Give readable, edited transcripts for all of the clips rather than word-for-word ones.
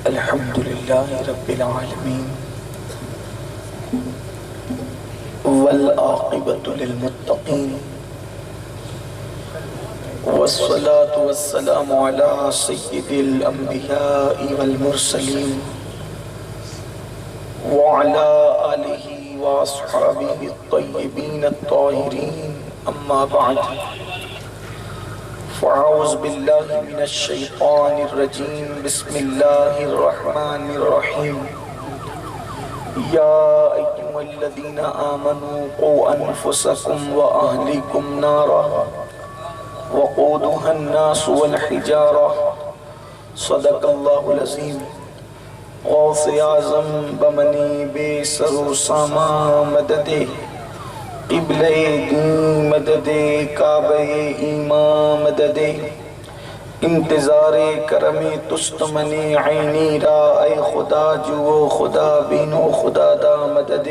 الحمد لله رب العالمين والعاقبة للمتقين والصلاة والسلام على سيد الأنبياء والمرسلين وعلى آله وأصحابه الطيبين الطاهرين أما بعد فأعوذ بالله من الشيطان الرجيم بسم الله الرحمن الرحيم يا أيها الذين آمنوا قوا أنفسكم وأهليكم نارا وقودها الناس والحجارة صدق الله العظيم غوث اعظم بمنی بے سر و ساما مدد قبلہ دین مدد کعبہ ایمان مدد انتظار کرم تستمنی عینی را اے خدا جو خدا بینو خدا دا مدد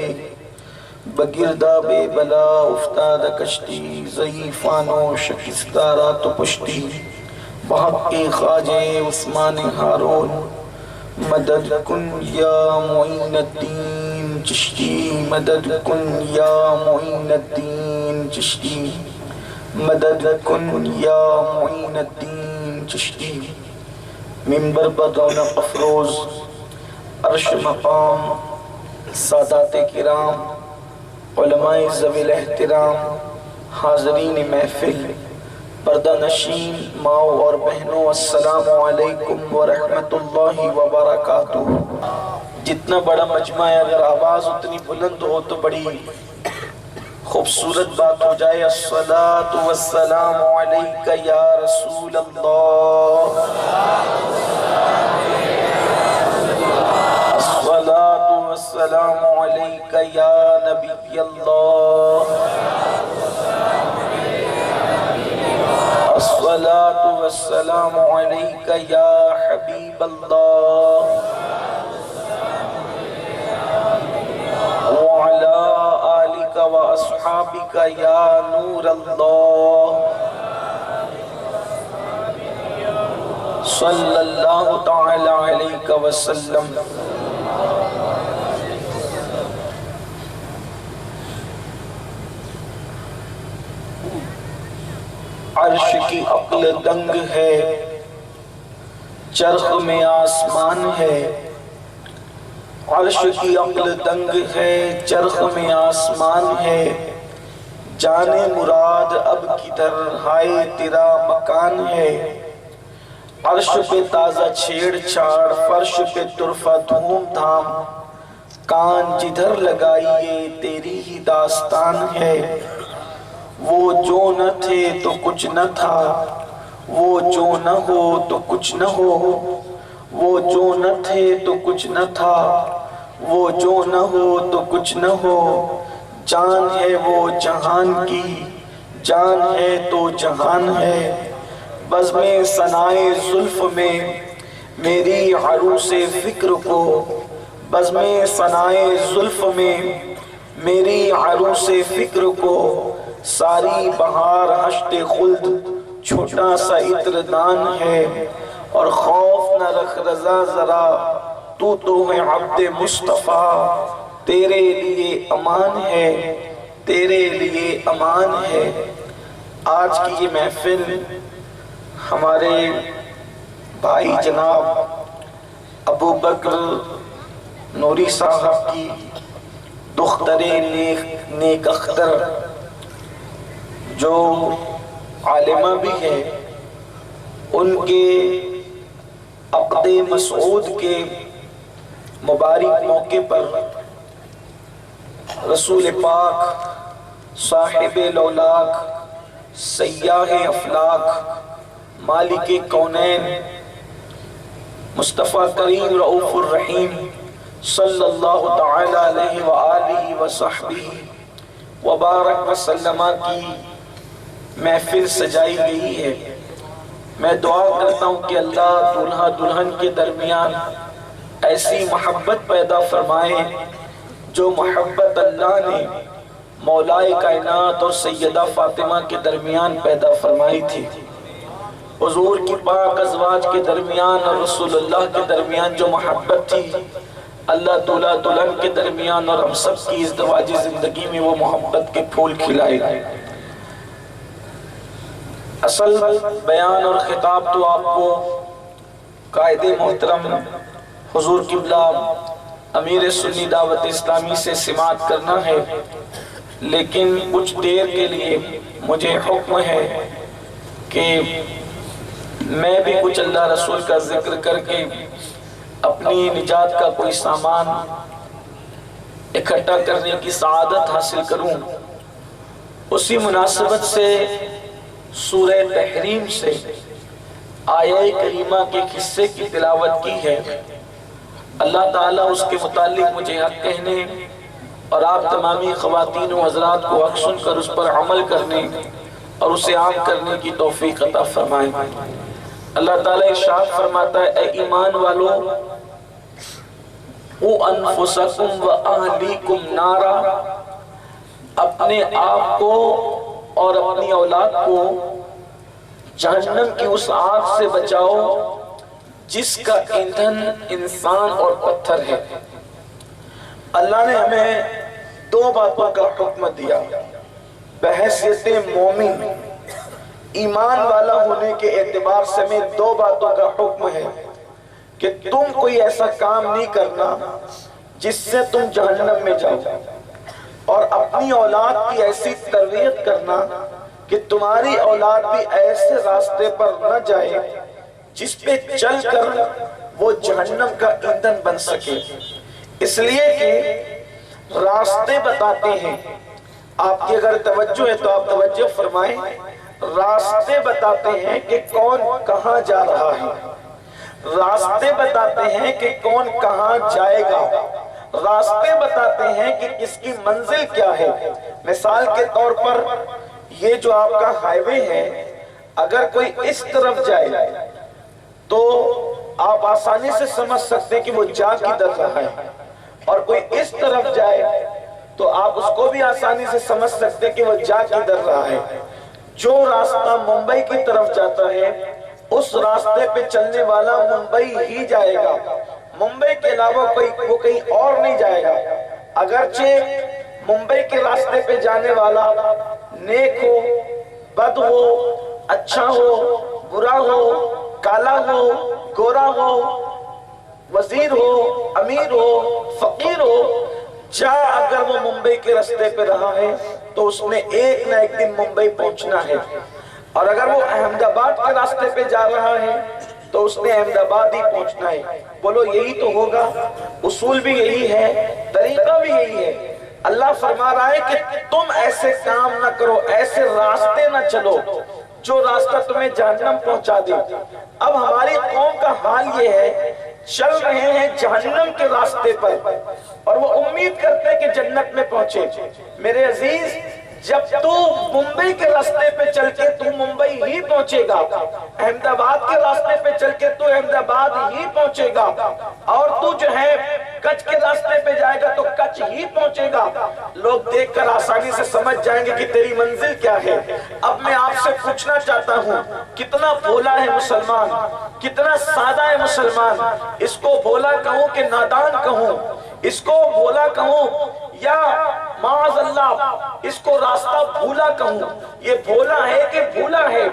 بگردہ بے بلا افتاد کشتی ضعیفانو شکستارا تو پشتی بحق کے خواجہ عثمان ہارون مدد کن یا معین الدین چشتی مدد کن یا معین الدین چشتی مدد کن یا معین الدین چشتی منبر بدونق افروز عرش مقام سادات کرام علماء ذوی الاحترام حاضرین محفل پردہ نشین ماؤ اور بہنوں السلام علیکم ورحمت اللہ وبرکاتہ۔ جتنا بڑا مجمع ہے اگر آواز اتنی بلند ہو تو بڑی خوبصورت بات ہو جائے۔ الصلاة والسلام علیک یا رسول اللہ، الصلاة والسلام علیک یا نبی اللہ، الصلاة والسلام علیک یا حبیب اللہ، وعلی آلک و اصحابک یا نور اللہ، صلی اللہ تعالی علیک وسلم۔ عرش کی عقل دنگ ہے، چرخ میں آسمان ہے، عرش کی عقل دنگ ہے، چرخ میں آسمان ہے، جانے مراد اب کدھر ہائے تیرا مکان ہے، عرش پہ تازہ چھیڑ چھاڑ، فرش پہ طرفہ دھوم دھام، کان جدھر لگائیے تیری ہی داستان ہے، وہ جو نہ تھے تو کچھ نہ تھا، وہ جو نہ ہو تو کچھ نہ ہو، وہ جو نہ تھے تو کچھ نہ تھا، وہ جو نہ ہو تو کچھ نہ ہو، جان ہے وہ جہان کی، جان ہے تو جہان ہے، بزم ثنائے زلف میں میری عروس فکر کو، بزم ثنائے زلف میں میری عروس فکر کو، ساری بہار حشت خلد چھوٹا سا عطر دان ہے، اور خوف نہ رکھ رضا ذرا تو ہے عبد مصطفیٰ، تیرے لیے امان ہے، تیرے لیے امان ہے۔ آج کی یہ محفل ہمارے بھائی جناب ابو بکر نوری صاحب کی دختر نیک اختر جو عالمہ بھی ہے، ان کے عقد مسعود کے مبارک موقع پر رسول پاک صاحب لولاک سیاح افلاک مالک کونین مصطفیٰ کریم رؤوف الرحیم صلی اللہ تعالی علیہ وآلہ وصحبہ وبارک وسلم کی محفل سجائی گئی ہے۔ میں دعا کرتا ہوں کہ اللہ دلہا دلہن کے درمیان ایسی محبت پیدا فرمائے جو محبت اللہ نے مولا کائنات اور سیدہ فاطمہ کے درمیان پیدا فرمائی تھی، حضور کی پاک ازواج کے درمیان اور رسول اللہ کے درمیان جو محبت تھی، اللہ دولہا دلہن کے درمیان اور ہم سب کی ازدواجی زندگی میں وہ محبت کے پھول کھلائے گئے۔ اصل بیان اور خطاب تو آپ کو قائد محترم حضور قبلہ امیر سنی دعوت اسلامی سے سماعت کرنا ہے، لیکن کچھ دیر کے لیے مجھے حکم ہے کہ میں بھی کچھ اللہ رسول کا ذکر کر کے اپنی نجات کا کوئی سامان اکٹھا کرنے کی سعادت حاصل کروں۔ اسی مناسبت سے سورہ تحریم سے آیہ کریمہ کے قصے کی تلاوت کی ہے۔ اللہ تعالیٰ اس کے متعلق مجھے حق کہنے اور آپ تمامی خواتین و حضرات کو حق سن کر اس پر عمل کرنے اور اسے عام کرنے کی توفیق عطا فرمائے۔ اللہ تعالیٰ ارشاد فرماتا ہے، اے ایمان والو، انفسکم و اہلیکم نارا، اپنے آپ کو اور اپنی اولاد کو جہنم کی اس آگ سے بچاؤ جس کا ایندھن انسان اور پتھر ہے۔ اللہ نے ہمیں دو باتوں کا حکم دیا۔ بحیثیت مومن ایمان والا ہونے کے اعتبار سے میں دو باتوں کا حکم ہے کہ تم کوئی ایسا کام نہیں کرنا جس سے تم جہنم میں جاؤ، اور اپنی اولاد کی ایسی تربیت کرنا کہ تمہاری اولاد بھی ایسے راستے پر نہ جائے جس پہ چل کر وہ جہنم کا ایندھن بن سکے۔ اس لیے کہ راستے بتاتے ہیں، آپ کی اگر توجہ ہے تو آپ توجہ فرمائیں، راستے بتاتے ہیں کہ کون کہاں جا رہا ہے، راستے بتاتے ہیں کہ کون کہاں جائے گا، راستے بتاتے ہیں کہ کس کی منزل کیا ہے۔ مثال کے طور پر یہ جو آپ کا ہائی وے ہے، اگر کوئی اس طرف جائے تو آپ آسانی سے سمجھ سکتے ہیں کہ وہ جا کدھر رہا ہے، اور کوئی اس طرف جائے تو آپ اس کو بھی آسانی سے سمجھ سکتے ہیں کہ وہ جا کدھر رہا ہے۔ جو راستہ ممبئی کی طرف جاتا ہے اس راستے پہ چلنے والا ممبئی ہی جائے گا، ممبئی کے علاوہ وہ کہیں اور نہیں جائے گا۔ اگرچہ ممبئی کے راستے پہ جانے والا نیک ہو، بد ہو، اچھا ہو، برا ہو، کالا ہو، گورا ہو، وزیر ہو، امیر ہو، فقیر ہو، اگر وہ ممبئی کے راستے پہ رہا ہے تو اس نے ایک نہ ایک دن ممبئی پہنچنا ہے، اور اگر وہ احمد آباد کے راستے پہ جا رہا ہے تو اس نے احمد آباد ہی پہنچنا ہے۔ بولو یہی تو ہوگا، اصول بھی یہی ہے، طریقہ بھی یہی ہے۔ اللہ فرما رہا ہے کہ تم ایسے کام نہ کرو، ایسے راستے نہ چلو جو راستہ تمہیں جہنم پہنچا دے۔ اب ہماری قوم کا حال یہ ہے، چل رہے ہیں جہنم کے راستے پر اور وہ امید کرتے ہیں کہ جنت میں پہنچے۔ میرے عزیز، جب تو ممبئی کے راستے پہ چل کے تو ممبئی ہی پہنچے گا، احمد آباد کے راستے پہ چل کے تو احمد آباد ہی پہنچے گا، اور تو جو ہے کچھ کے راستے پہ جائے گا تو کچھ ہی پہنچے گا۔ لوگ دیکھ کر آسانی سے سمجھ جائیں گے کہ تیری منزل کیا ہے۔ اب میں آپ سے پوچھنا چاہتا ہوں، کتنا بھولا ہے مسلمان، کتنا سادہ ہے مسلمان؟ اس کو بھولا کہوں کہ نادان کہوں، اس کو بھولا کہوں یا معاذ اللہ اس کو راستہ بھولا کہوں؟ یہ بھولا ہے کہ بھولا ہے؟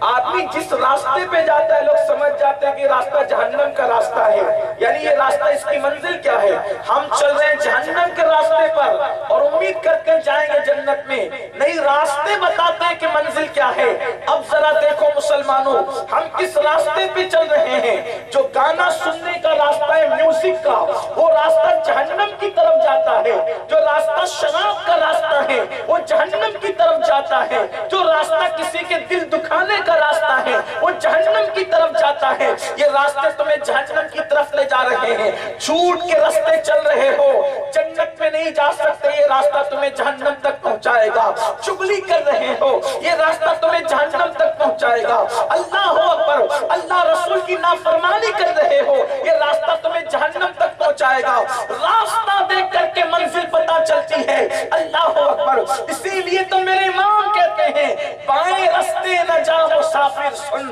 آدمی جس راستے پہ جاتا ہے لوگ سمجھ جاتے ہیں کہ راستہ جہنم کا راستہ ہے، یعنی یہ راستہ اس کی منزل کیا ہے؟ ہم چل رہے ہیں جہنم کے راستے پر اور امید کر کے جائیں گے جنت میں، نہیں، راستے بتاتے ہیں کہ منزل کیا ہے۔ اب ذرا دیکھو مسلمانوں، ہم کس راستے پہ چل رہے ہیں؟ جو گانا سننے کا راستہ ہے، میوزک کا، وہ راستہ جہنم کی طرف جاتا ہے۔ جو راستہ شراب کا راستہ ہے وہ جہنم کی طرف جاتا ہے۔ جو راستہ کسی کے دل دکھانے کا راستہ ہے وہ جہنم کی طرف جاتا ہے۔ یہ راستے تمہیں جہنم کی طرف لے جا رہے ہیں۔ جھوٹ کے راستے چل رہے ہو، جنت میں نہیں جا سکتے، یہ راستہ تمہیں جہنم تک پہنچائے گا۔ چغلی کر رہے ہو، یہ راستہ تمہیں جہنم تک پہنچائے گا۔ اللہ اکبر، اللہ رسول کی نافرمانی کر رہے ہو، یہ راستہ تمہیں جہنم تک پہنچائے گا۔ راستہ دیکھ کر کے منزل پتہ چلتی ہے۔ اللہ اکبر، اسی لیے تو میرے امام کہتے ہیں بائیں رستے نہ جا مسافر سن،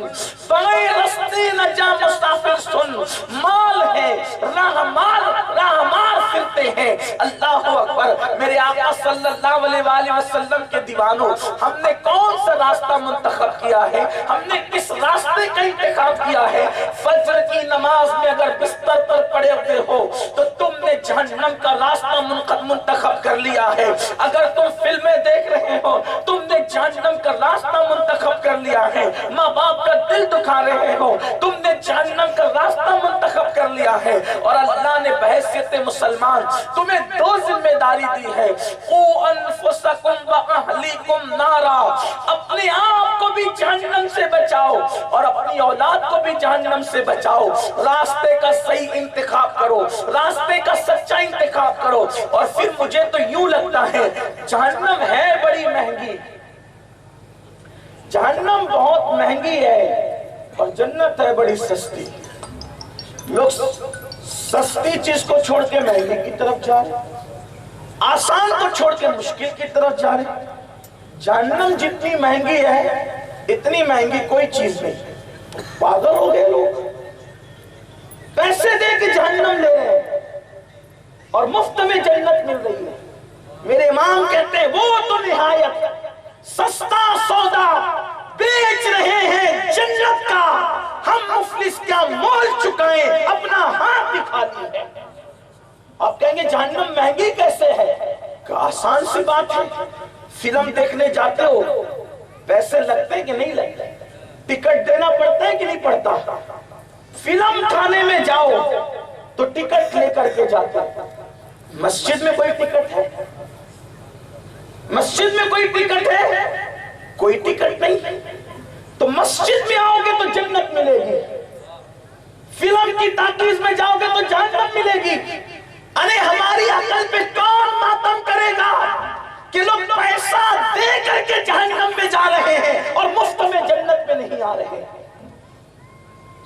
بائیں رستے نہ جا مسافر سن، مال ہے راہ مار پھرتے ہیں۔ اللہ اکبر۔ میرے آقا صلی اللہ علیہ وآلہ وسلم کے دیوانوں، ہم نے کون سا راستہ منتخب کیا ہے؟ ہم نے کس راستے کا انتخاب کیا ہے؟ فجر کی نماز میں اگر بستر پر پڑے ہوئے ہو تو تم نے جہنم کا راستہ منتخب کر لیا ہے۔ اگر تم فلمیں دیکھ رہے ہو تم نے جہنم کا راستہ منتخب کر لیا ہے۔ ماں باپ کا دل دکھا رہے ہو تم نے جہنم کا راستہ منتخب کر لیا ہے۔ اور اللہ نے بحیثیت مسلمان تمہیں دو ذمہ داری دی ہے، قُوا أَنفُسَكُمْ وَأَهْلِيكُمْ نَارًا، اپنے آپ کو بھی جہنم سے بچاؤ اور اپنی اولاد کو بھی جہنم سے بچاؤ۔ راستے کا صحیح انتخاب کرو، راستے کا سچا انتخاب کرو۔ اور پھر مجھے تو یوں لگتا ہے جہنم ہے بڑی مہنگی، جہنم بہت مہنگی ہے اور جنت ہے بڑی سستی۔ لوگ سستی چیز کو چھوڑ کے مہنگی کی طرف جا رہے، آسان کو چھوڑ کے مشکل کی طرف جا رہے۔ جہنم جتنی مہنگی ہے اتنی مہنگی کوئی چیز نہیں۔ پاگل ہو گئے لوگ، پیسے دے کے جہنم لے رہے ہیں اور مفت میں جنت مل رہی ہے۔ میرے امام کہتے ہیں وہ تو نہایت سستا سودا بیچ رہے ہیں جنت کا، ہم مفلس کیا مول چکائیں، اپنا ہاتھ دکھا لی ہے۔ آپ کہیں گے جہنم مہنگی کیسے ہے؟ کہ آسان سی بات ہے، فلم دیکھنے جاتے ہو پیسے لگتے ہیں کہ نہیں لگتے؟ ٹکٹ دینا پڑتا ہے کہ نہیں پڑتا؟ فلم کھانے میں جاؤ تو ٹکٹ لے کر کے جاتے، مسجد میں کوئی ٹکٹ ہے؟ مسجد میں کوئی ٹکٹ ہے؟ کوئی ٹکٹ نہیں۔ تو مسجد میں آؤ گے تو جنت ملے گی، فلم کی ٹاکیز میں جاؤ گے تو جہنم ملے گی۔ ارے ہماری عقل پہ کون ماتم کرے گا کہ لوگ پیسہ دے کر کے جہنم میں جا رہے ہیں اور مفت میں جنت میں نہیں آ رہے؟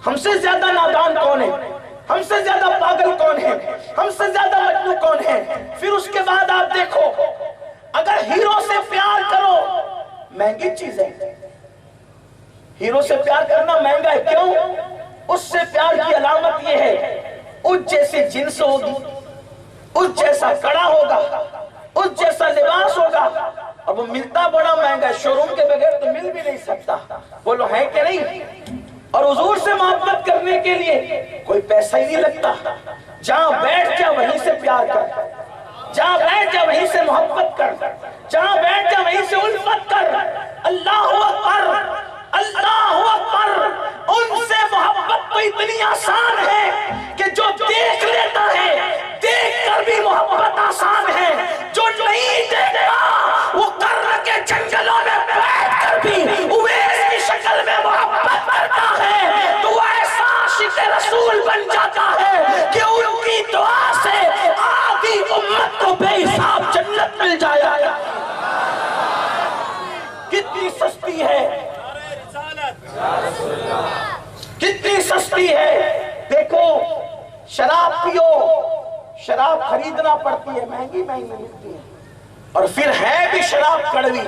ہم سے زیادہ نادان کون ہے؟ ہم سے زیادہ پاگل کون ہے؟ ہم سے زیادہ مجنون کون ہے؟ پھر اس کے بعد آپ دیکھو، اگر ہیرو سے پیار کرو مہنگی چیز ہے، ہیرو سے پیار کرنا مہنگا ہے۔ کیوں؟ اس سے پیار کی علامت یہ ہے اس جیسی جنس ہوگی، اس جیسا کڑا ہوگا، اس جیسا لباس ہوگا، اور وہ ملتا بڑا مہنگا ہے، شو روم کے بغیر تو مل بھی نہیں سکتا۔ بولو ہے کہ نہیں؟ اور حضور سے محبت کرنے کے لیے کوئی پیسہ ہی نہیں لگتا، جہاں بیٹھ جا وہیں سے پیار کر، جہاں بیٹھ جا وہیں سے محبت کر، جہاں بیٹھ جا وہیں سے الفت کر۔ اللہ اکبر، اللہ اکبر۔ ان سے محبت تو اتنی آسان ہے کہ جو دیکھ لیتا ہے دیکھ کر بھی محبت آسان ہے، جو نہیں دیکھتا وہ کرن کے جنگلوں میں بیٹھ کر بھی اویس کی شکل میں محبت کرتا ہے، تو وہ ایسا عاشق رسول بن جاتا ہے کہ ان کی دعا سے آدھی امت کو بے حساب جنت مل جائے گا۔ کتنی سستی ہے، کتنی سستی ہے۔ دیکھو شراب پیو، شراب خریدنا پڑتی ہے، مہنگی مہنگی ملتی ہے، اور پھر ہے بھی شراب کڑوی۔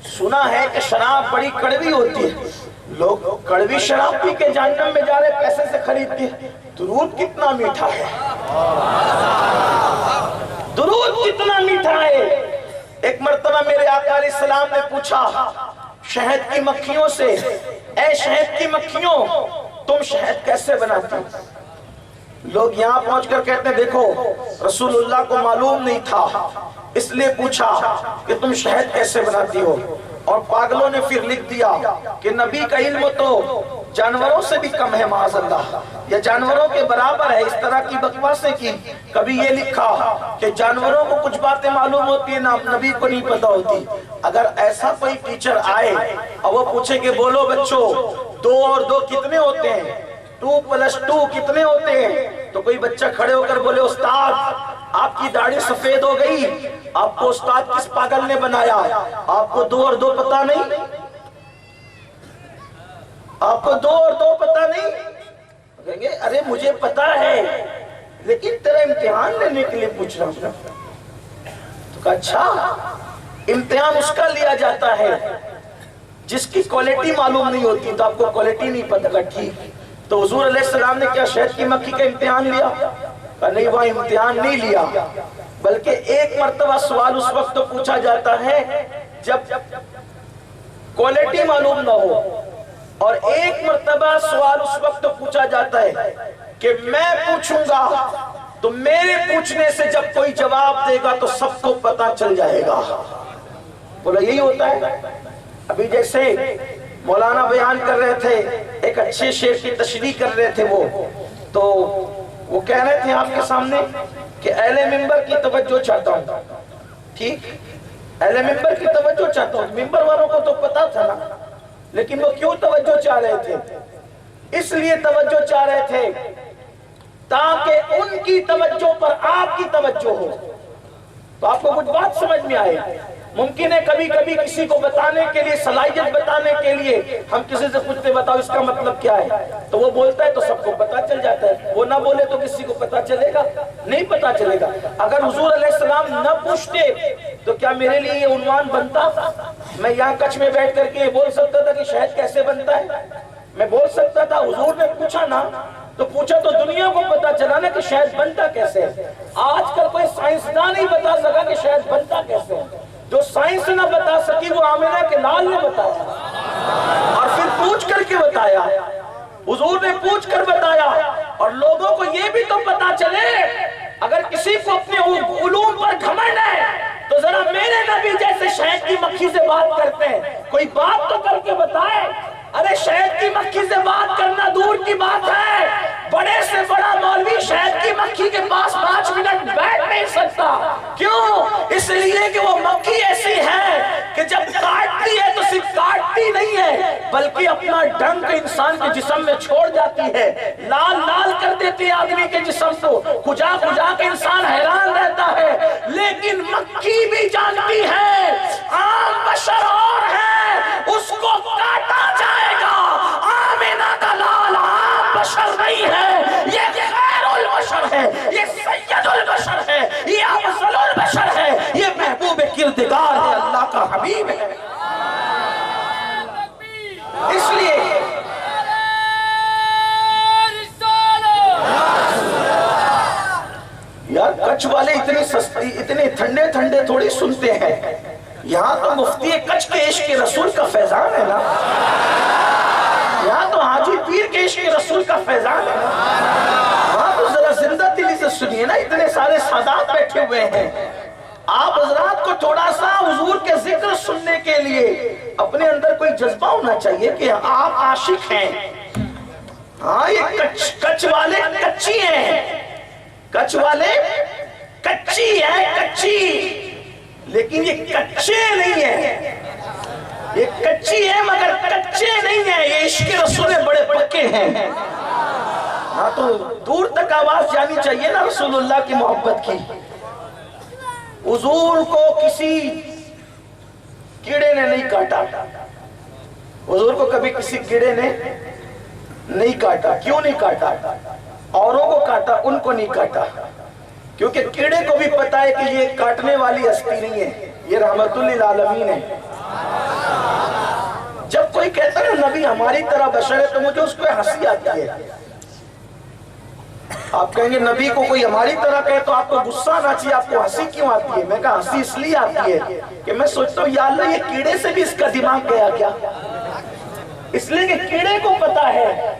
سنا ہے کہ شراب بڑی کڑوی ہوتی ہے، لوگ کڑوی شراب پی کے جہنم میں جا رہے پیسے سے خرید کے۔ درود کتنا میٹھا ہے، درود کتنا میٹھا ہے۔ ایک مرتبہ میرے آقا علیہ السلام نے پوچھا شہد کی مکھیوں سے، اے شہد کی مکھیوں تم شہد کیسے بناتی؟ لوگ یہاں پہنچ کر کہتے ہیں دیکھو رسول اللہ کو معلوم نہیں تھا اس لیے پوچھا کہ تم شہد کیسے بناتی ہو، اور پاگلوں نے پھر لکھ دیا کہ نبی کا علم تو جانوروں سے بھی کم ہے معاذ اللہ، یا جانوروں کے برابر ہے، اس طرح کی بکواسیں کی۔ کبھی یہ لکھا کہ جانوروں کو کچھ باتیں معلوم ہوتی ہیں نبی کو نہیں پتہ ہوتی۔ اگر ایسا کوئی ٹیچر آئے اور وہ پوچھے کہ بولو بچوں 2 اور 2 کتنے ہوتے ہیں، 2+2 کتنے ہوتے ہیں، تو کوئی بچہ کھڑے ہو کر بولے استاد آپ کی داڑھی سفید ہو گئی، آپ کو استاد کس پاگل نے بنایا، آپ کو 2 اور 2 پتہ نہیں، آپ کو 2 اور 2 پتہ نہیں؟ کہیں گے ارے مجھے پتہ ہے لیکن تیرا امتحان لینے کے لیے پوچھ رہا ہوں۔ تو کہا اچھا امتحان اس کا لیا جاتا ہے جس کی کوالٹی معلوم نہیں ہوتی تو آپ کو کوالٹی نہیں پتہ ٹھیک. تو حضور علیہ السلام نے کیا شہد کی مکھی کا امتحان لیا؟ نہیں، وہ امتحان نہیں لیا، بلکہ ایک مرتبہ سوال اس وقت تو پوچھا جاتا ہے جب کوالٹی معلوم نہ ہو، اور ایک مرتبہ سوال اس وقت تو پوچھا جاتا ہے کہ میں پوچھوں گا تو میرے پوچھنے سے جب کوئی جواب دے گا تو سب کو پتا چل جائے گا. بولا یہی ہوتا ہے. ابھی جیسے مولانا بیان کر رہے تھے، ایک اچھے شعر کی تشریح کر رہے تھے، تو وہ کہہ رہے تھے آپ کے سامنے کہ اہل منبر کی توجہ چاہتا ہوں. ٹھیک، اہل منبر کی توجہ چاہتا ہوں. منبر والوں کو تو پتا تھا نا، لیکن وہ کیوں توجہ چاہ رہے تھے؟ اس لیے توجہ چاہ رہے تھے تاکہ ان کی توجہ پر آپ کی توجہ ہو. تو آپ کو کچھ بات سمجھ میں آئے. ممکن ہے کبھی کبھی کسی کو بتانے کے لیے، صلاحیت بتانے کے لیے ہم کسی سے پوچھتے بتاؤ اس کا مطلب کیا ہے، تو وہ بولتا ہے تو سب کو پتا چل جاتا ہے. وہ نہ بولے تو کسی کو پتا چلے گا؟ نہیں پتا چلے گا. اگر حضور علیہ السلام نہ پوچھتے تو کیا میرے لیے یہ عنوان بنتا؟ میں یہاں کچھ میں بیٹھ کر کے بول سکتا تھا کہ شہد کیسے بنتا ہے؟ میں بول سکتا تھا. حضور نے پوچھا نا، تو پوچھا تو دنیا کو پتا چلا نا کہ شہد بنتا کیسے ہے. آج کل کوئی سائنسدان نہیں بتا سکا کہ شہد بنتا کیسے ہے. جو سائنس نہ بتا سکی وہ آمنہ کے لال نے بتایا، اور پھر پوچھ کر کے بتایا. حضور نے پوچھ کر بتایا. اور لوگوں کو یہ بھی تو پتا چلے، اگر کسی کو اپنے علوم پر گھمنڈ ہے تو ذرا میرے نبی جیسے شہد کی مکھی سے بات کرتے ہیں، کوئی بات تو کر کے بتائے. ارے شہد کی مکھی سے بات کرنا دور کی بات ہے، بڑے سے بڑا مولوی شہد کی مکھی کے پاس 5 منٹ بیٹھ نہیں سکتا. کیوں؟ اس لیے کہ وہ مکھی ایسی ہے کہ جب کاٹتی ہے تو صرف کاٹتی نہیں ہے بلکہ اپنا ڈنک انسان کے جسم میں چھوڑ جاتی ہے، لال لال کر دیتی ہے آدمی کے جسم کو، کھجا کھجا کے انسان حیران رہتا ہے. لیکن مکھی بھی جانتی ہے عام بشر اور ہے، اس کو کاٹا جائے گا. آمنہ کا لال عام بشر نہیں ہے، یہ خیر البشر ہے، یہ سید البشر ہے، یہ افضل البشر ہے، یہ محبوب کردگار ہے، اللہ کا حبیب ہے. اس لیے یار کچھ والے اتنی سستی، اتنے ٹھنڈے ٹھنڈے تھوڑی سنتے ہیں. یہاں تو مفتی کچھ کے عشق رسول کا فیضان ہے نا، یہاں تو حاجی پیر کے عشق رسول کا فیضان ہے نا. وہاں تو ذرا زندہ دلی سے سنیے نا، اتنے سارے سادات بیٹھے ہوئے ہیں. آپ حضرات کو تھوڑا سا حضور کے ذکر سننے کے لیے اپنے اندر کوئی جذبہ ہونا چاہیے کہ آپ عاشق ہیں. ہاں یہ کچھ والے کچی ہیں، کچھ والے کچی ہیں، کچی، لیکن یہ کچے نہیں ہیں. یہ کچی ہے مگر کچے نہیں ہیں، یہ عشق رسول بڑے پکے ہیں. ہاں تو دور تک آواز جانی چاہیے نا رسول اللہ کی محبت کی. حضور کو کسی کیڑے نے نہیں کاٹا، حضور کو کبھی کسی کیڑے نے نہیں کاٹا. کیوں نہیں کاٹا؟ اوروں کو کاٹا، ان کو نہیں کاٹا، کیونکہ کیڑے کو بھی پتا ہے کہ یہ کاٹنے والی ہستی نہیں ہے، یہ رحمت للعالمین ہے. جب کوئی کہتا ہے نبی ہماری طرح بشر ہے تو مجھے اس کو ہنسی آتی ہے. آپ کہیں گے نبی کو کوئی ہماری طرح کہے تو آپ کو غصہ آنا چاہیے، آپ کو ہنسی کیوں آتی ہے؟ میں کہا ہنسی اس لیے آتی ہے کہ میں سوچتا ہوں یا اللہ یہ کیڑے سے بھی اس کا دماغ گیا کیا؟ اس لیے کہ کیڑے کو پتا ہے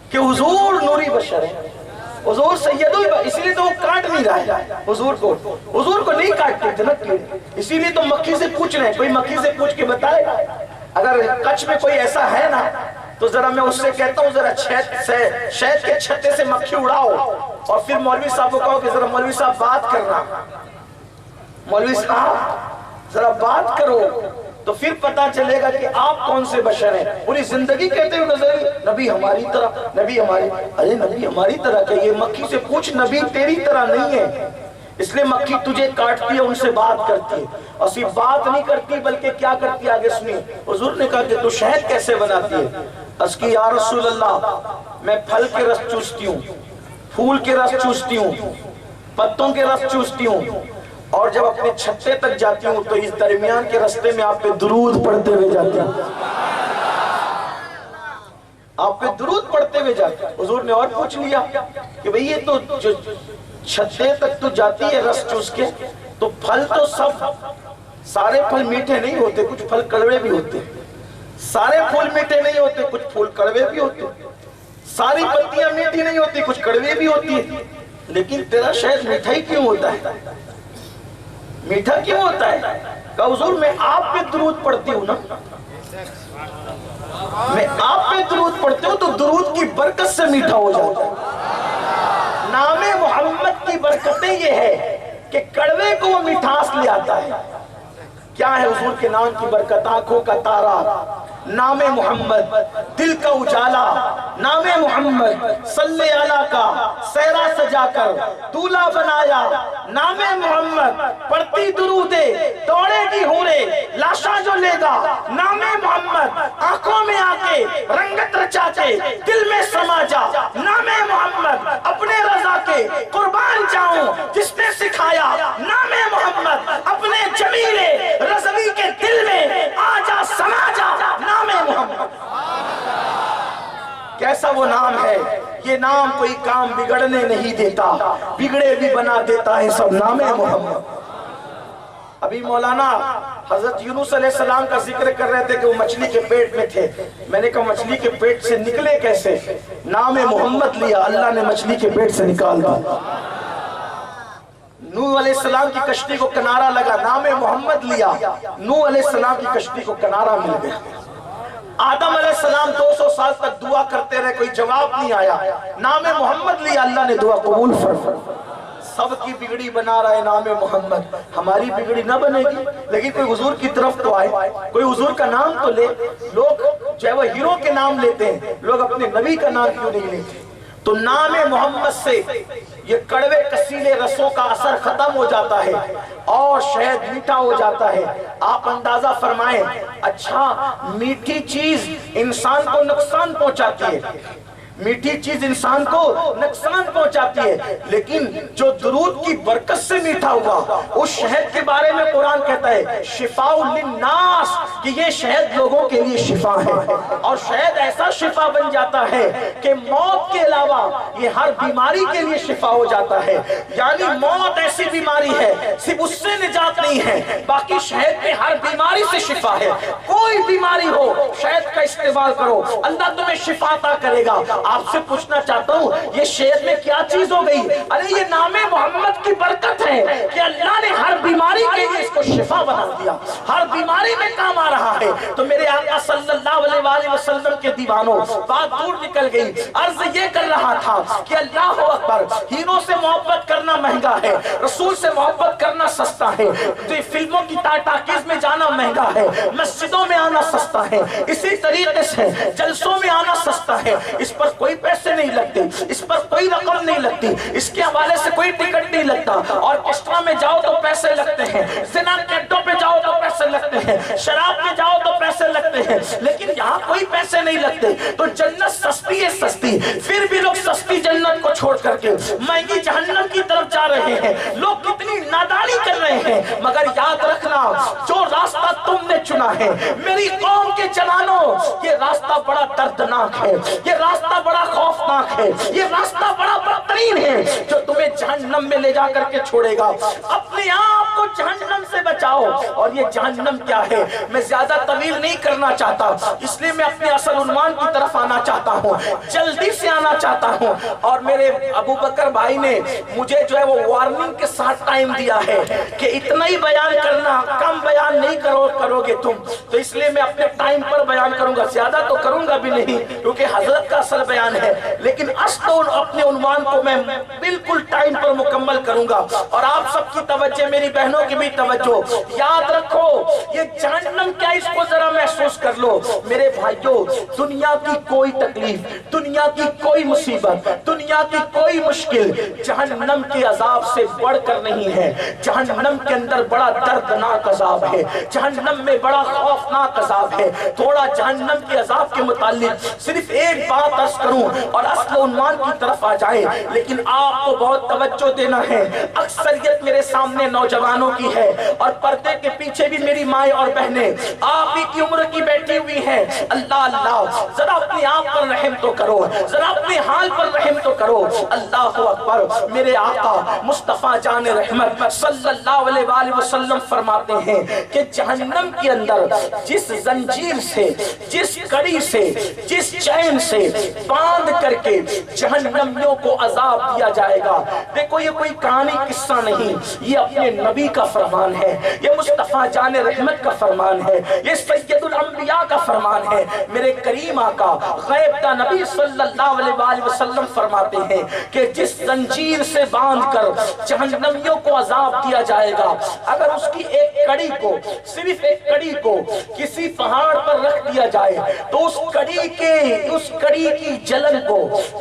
کہ حضور نوری بشر ہے، حضور سید اس لیے تو وہ کاٹ نہیں رہا ہے حضور کو نہیں کاٹتے تھے نا کیڑے. اسی لیے تو مکھی سے پوچھ رہے ہیں، کوئی مکھی سے پوچھ کے بتائے. اگر کچھ میں کوئی ایسا ہے نا تو ذرا میں اس سے کہتا ہوں ذرا شہد کے چھتے سے مکھی اڑاؤ، اور پھر مولوی صاحب کو کہو کہ ذرا مولوی صاحب بات کرنا، مولوی صاحب ذرا بات کرو، تو پھر پتا چلے گا کہ آپ کون سے بشر ہیں. پوری زندگی کہتے ہو کہ نبی ہماری طرح، نبی ہماری، ارے نبی ہماری طرح کہ یہ مکھی سے پوچھ، نبی تیری طرح نہیں ہے. اس لیے مکھی تجھے کاٹتی ہے، ان سے بات کرتی ہے، اور صرف بات نہیں کرتی بلکہ کیا کرتی ہے آگے سنیے. حضور نے کہا کہ تو شہد کیسے بناتی ہے؟ اس کی یا رسول اللہ میں پھل کے رس چوستی ہوں، پھول کے رس چوستی ہوں، پتوں کے رس چوستی ہوں، اور جب اپنے چھتے تک جاتی ہوں تو اس درمیان کے رستے میں آپ پہ درود پڑھتے ہوئے جاتی ہوں. آپ پہ درود پڑھتے ہوئے جاتے ہیں۔ حضور نے اور پوچھ لیا کہ بھئی یہ تو جو چھتے تک تو جاتی ہے رس چوس کے، تو پھل تو سب، سارے پھل میٹھے نہیں ہوتے، کچھ پھل کڑوے بھی ہوتے ہیں، سارے پھول میٹھے نہیں ہوتے، کچھ پھول کڑوے بھی ہوتے ہیں، ساری پتیاں میٹھی نہیں ہوتی، کچھ کڑوے بھی ہوتی ہیں، لیکن تیرا شہد میٹھا ہی کیوں ہوتا ہے؟ میٹھا کیوں ہوتا ہے؟ کہ حضور میں آپ پہ درود پڑھتی ہوں نا، میں آپ پہ درود پڑھتی ہوں تو درود کی برکت سے میٹھا ہو جاتا ہے۔ نام محمد کی برکتیں یہ ہے کہ کڑوے کو وہ مٹھاس لے آتا ہے۔ کیا ہے حضور کے نام کی برکت؟ آنکھوں کا تارا نام محمد، دل کا اجالا نام محمد، صلی اللہ کا سہرا سجا کر دولہا بنایا نام محمد، پڑھتی درودے دوڑے گی ہورے لاشا جو لے گا نام محمد، آنکھوں میں آ کے رنگت رچا کے دل میں سما جا نام محمد، اپنے رضا کے قربان جاؤں جس نے سکھایا نام محمد، اپنے جمیلے رضوی کے دل میں آ جا سما جا نام محمد۔ کیسا وہ نام ہے؟ یہ نام کوئی کام بگڑنے نہیں دیتا، بگڑے بھی بنا دیتا ہے سب نام محمد۔ ابھی مولانا حضرت یونس علیہ السلام کا ذکر کر رہے تھے کہ وہ مچھلی کے پیٹ میں تھے، میں نے کہا مچھلی کے پیٹ سے نکلے کیسے؟ نام محمد لیا، اللہ نے مچھلی کے پیٹ سے نکال دیا۔ نوح علیہ السلام کی کشتی کو کنارہ لگا، نام محمد لیا، نوح علیہ السلام کی کشتی کو کنارہ مل گیا۔ آدم علیہ السلام 200 سال تک دعا کرتے رہے، کوئی جواب نہیں آیا، نام محمد لیا، اللہ نے دعا قبول فرمائی۔ سب کی بگڑی بنا رہا ہے نام محمد، ہماری بگڑی نہ بنے گی، لیکن کوئی حضور کی طرف تو آئے، کوئی حضور کا نام تو لے۔ لوگ جو ہے وہ ہیرو کے نام لیتے ہیں، لوگ اپنے نبی کا نام کیوں نہیں لیتے؟ تو نام محمد سے یہ کڑوے کسیلے رسوں کا اثر ختم ہو جاتا ہے اور شہد میٹھا ہو جاتا ہے۔ آپ اندازہ فرمائیں، اچھا میٹھی چیز انسان کو نقصان پہنچاتی ہے، میٹھی چیز انسان کو نقصان پہنچاتی ہے، لیکن جو درود کی برکت سے میٹھا ہوا، اس شہد کے بارے میں قرآن کہتا ہے شفاء للناس، کہ یہ شہد لوگوں کے لیے شفا ہے، اور شہد ایسا شفا بن جاتا ہے کہ موت کے علاوہ یہ ہر بیماری کے لیے شفا ہو جاتا ہے۔ یعنی موت ایسی بیماری ہے صرف اس سے نجات نہیں ہے، باقی شہد میں ہر بیماری سے شفا ہے۔ کوئی بیماری ہو شہد کا استعمال کرو، اللہ تمہیں شفا عطا کرے گا۔ آپ سے پوچھنا چاہتا ہوں یہ شہد میں کیا چیز ہو گئی؟ ارے یہ نام محمد کی برکت ہے کہ اللہ نے ہر بیماری کے لیے اس کو شفا بنا دیا، ہر بیماری میں کام آ رہا ہے۔ تو میرے آقا صلی اللہ علیہ وآلہ وسلم کے دیوانوں، بات دور نکل گئی، عرض یہ کر رہا تھا کہ اللہ اکبر، ہیروں سے محبت کرنا مہنگا ہے، رسول سے محبت کرنا سستا ہے، فلموں کی ٹاکیز میں جانا مہنگا ہے، مسجدوں میں آنا سستا ہے، اسی طریقے سے جلسوں میں آنا سستا ہے، اس پر کوئی پیسے نہیں لگتے، اس پر کوئی رقم نہیں لگتی، اس کے حوالے سے کوئی ٹکٹ نہیں لگتا، آرکیسٹرا میں جاؤ تو پیسے لگتے ہیں، زنا کے اڈوں پہ جاؤ تو پیسے لگتے ہیں، شراب میں جاؤ تو پیسے لگتے ہیں، لیکن یہاں کوئی پیسے نہیں لگتے۔ تو جنت سستی ہے، سستی، پھر بھی لوگ سستی جنت کو چھوڑ کر کے مہنگی جہنم کی طرف جا رہے ہیں۔ لوگ کتنی نادانی کر رہے ہیں، مگر یاد رکھنا جو راستہ تم نے چنا ہے میری قوم کے جوانوں، یہ راستہ بڑا دردناک ہے، یہ راستہ بڑا خوفناک ہے، یہ راستہ بڑا بدترین ہے جو تمہیں جہنم میں لے جا کر کے چھوڑے گا۔ اپنے آپ کو جہنم سے بچاؤ۔ اور یہ جہنم کیا ہے میں زیادہ طویل نہیں کرنا چاہتا، اس لیے میں اپنے اصل عنوان کی طرف آنا چاہتا ہوں، جلدی سے آنا چاہتا ہوں۔ اور میرے ابو بکر بھائی نے مجھے جو ہے وہ وارننگ کے ساتھ ٹائم دیا ہے کہ اتنا ہی بیان کرنا، کم بیان نہیں کرو گے تم، تو اس لیے میں اپنے ٹائم پر بیان کروں گا، زیادہ تو کروں گا بھی نہیں کیونکہ حضرت کا اصل بیان ہے، لیکن اصل اپنے عنوان کو میں بالکل ٹائم پر مکمل کروں گا۔ اور آپ سب کی توجہ، میری بہنوں کی بھی توجہ، یاد رکھو یہ جہنم کیا، اس کو ذرا محسوس کر لو میرے بھائیوں۔ دنیا کی کوئی تکلیف، دنیا کی کوئی مصیبت، دنیا کی کوئی مشکل جہنم کے عذاب سے بڑھ کر نہیں ہے۔ جہنم کے اندر بڑا دردناک عذاب ہے، جہنم میں بڑا خوفناک عذاب ہے۔ تھوڑا جہنم کے عذاب کے متعلق صرف ایک بات عرض کروں اور اصل عنوان کی طرف آ جائیں، لیکن آپ کو بہت توجہ دینا ہے۔ اکثریت میرے سامنے نوجوانوں کی ہے اور پردے کے پیچھے بھی میری مائیں اور بہنیں آپ ہی کی عمر کی بیٹھی ہوئی ہے اللہ اللہ ذرا اپنے آپ پر رحم تو کرو، ذرا اپنے حال پر رحم تو کرو۔ اللہ اکبر، میرے آقا مصطفیٰ جان رحمت صلی اللہ علیہ وآلہ وسلم فرماتے ہیں کہ جہنم کے اندر جس زنجیر سے، جس کڑی سے، جس چین سے باندھ کر کے جہنمیوں کو عذاب دیا جائے گا، دیکھو یہ کوئی کہانی قصہ نہیں، یہ اپنے نبی کا فرمان ہے، یہ مصطفیٰ جان رحمت کا فرمان ہے، یہ سید الانبیاء کا فرمان ہے۔ میرے کریم آقا غیب دا نبی صلی اللہ علیہ وآلہ وسلم فرماتے ہیں کہ جس زنجیر سے باندھ کر جہنمیوں کو عذاب دیا جائے گا، اگر اس کی ایک کڑی کو، صرف ایک کڑی کو کسی پہاڑ پر رکھ دیا جائے تو اس کڑی کی جلن کو،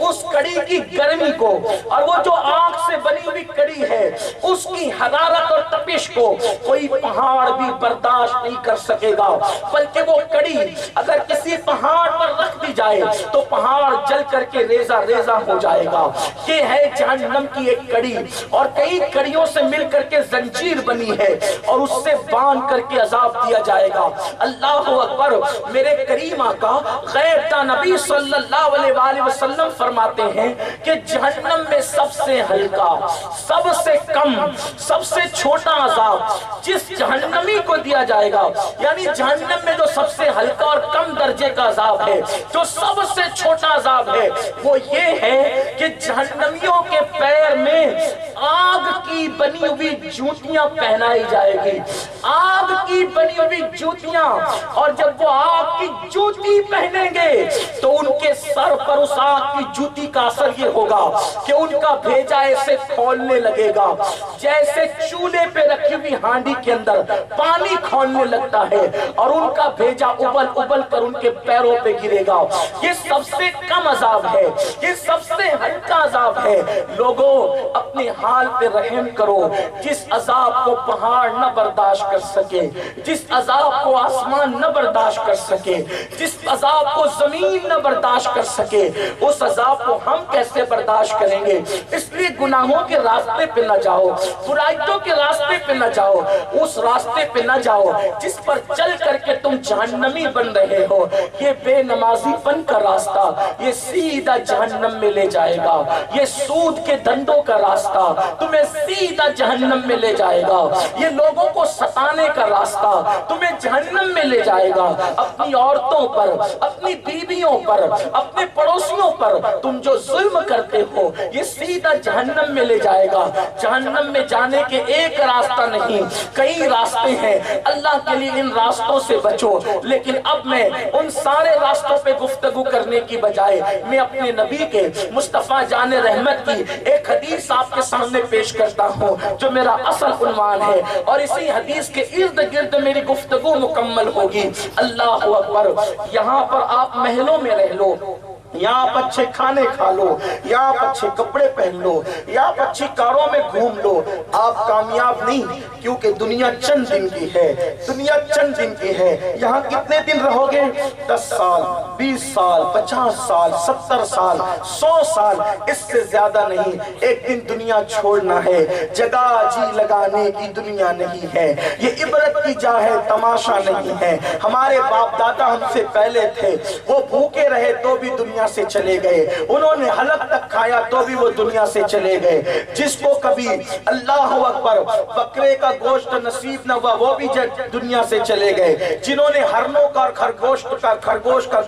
اس کڑی کی گرمی کو، اور وہ جو آگ سے بنی ہوئی کڑی ہے اس کی حرارت اور تپش کو کوئی پہاڑ بھی برداشت نہیں کر سکے گا، بلکہ وہ کڑی اگر کسی پہاڑ پر رکھ دی جائے تو پہاڑ جل کر کے ریزہ ریزہ ہو جائے گا۔ یہ ہے جہنم کی ایک کڑی، اور کئی کڑیوں سے مل کر کے زنجیر بنی ہے اور اس سے باندھ کر کے عذاب دیا جائے گا۔ اللہ اکبر، میرے کریم آقا غیب دا نبی صلی اللہ علیہ وآلہ وسلم فرماتے ہیں کہ جہنم میں سب سے ہلکا، سب سے کم، سب سے چھوٹا عذاب جس جہنمی کو دیا جائے گا، یعنی جہنم میں جو سب سے ہلکا اور کم درجے کا عذاب ہے، جو سب سے چھوٹا عذاب ہے، وہ یہ ہے کہ جہنمیوں کے پیر میں آگ کی بنی ہوئی جوتیاں پہنائی جائے گی، آگ کی بنی ہوئی جوتیاں، اور جب وہ آگ کی جوتی پہنیں گے تو ان کے سر پر اس آگ کی جوتی کا اثر یہ ہوگا کہ ان کا بھیجا ایسے کھولنے لگے گا جیسے چولہے پہ رکھی ہوئی ہانڈی کے اندر پانی کھولنے لگتا ہے، اور ان کا بھیجا ابل ابل کر ان کے پیروں پہ گرے گا۔ یہ سب سے کم عذاب ہے، یہ سب سے ہلکا عذاب ہے۔ لوگوں اپنے حال پہ رحم کرو، جس عذاب کو پہاڑ نہ برداشت کر سکے، جس عذاب کو آسمان نہ برداشت کر سکے، جس عذاب کو زمین نہ برداشت کر سکے، اس عذاب کو ہم کیسے برداشت کریں گے؟ اس لیے گناہوں کے راستے پہ نہ جاؤ، برائیوں کے راستے پہ نہ جاؤ، اس راستے پہ نہ جاؤ جس پر چل کر کے تم جہنمی بن رہے ہو۔ یہ بے نمازی پن کا راستہ یہ سیدھا جہنم میں لے جائے گا، یہ سود کے دھندوں کا راستہ تمہیں سیدھا جہنم میں لے جائے گا، یہ لوگوں کو ستانے کا راستہ تمہیں جہنم میں لے جائے گا۔ اپنی عورتوں پر، اپنی بیویوں پر، اپنے پڑوسیوں پر تم جو ظلم کرتے ہو یہ سیدھا جہنم میں لے جائے گا۔ جہنم میں جانے کے ایک راستہ نہیں، کئی راستے ہیں، اللہ کے لیے ان راستوں سے بچو۔ لیکن اب میں ان سارے راستوں پہ گفتگو کرنے کی بجائے میں اپنے نبی کے مصطفیٰ جان رحمت کی ایک حدیث آپ کے سامنے پیش کرتا ہوں جو میرا اصل عنوان ہے، اور اسی حدیث کے ارد گرد میری گفتگو مکمل ہوگی۔ اللہ اکبر، یہاں پر آپ محلوں میں رہ لو، یہاں آپ اچھے کھانے کھا لو، یہاں آپ اچھے کپڑے پہن لو، یہاں آپ اچھی کاروں میں گھوم لو، آپ کامیاب نہیں، کیونکہ دنیا چند دن کی ہے، دنیا چند دن کی ہے۔ یہاں کتنے دن رہو گے؟ 10 سال، 20 سال، 50 سال، 70 سال، 100 سال، اس سے زیادہ نہیں۔ ایک دن دنیا چھوڑنا ہے، جگہ جی لگانے کی دنیا نہیں ہے، یہ عبرت کی جا ہے، تماشا نہیں ہے۔ ہمارے باپ دادا ہم سے پہلے تھے، وہ بھوکے رہے تو بھی دنیا سے چلے گئے، انہوں نے حلق تک کھایا تو بھی وہ دنیا سے چلے گئے۔ جس کو کبھی اللہ اکبر بکرے کا گوشت نصیب نہ ہوا وہ بھی دنیا سے چلے گئے، جنہوں نے ہرنوں کا خرگوش کا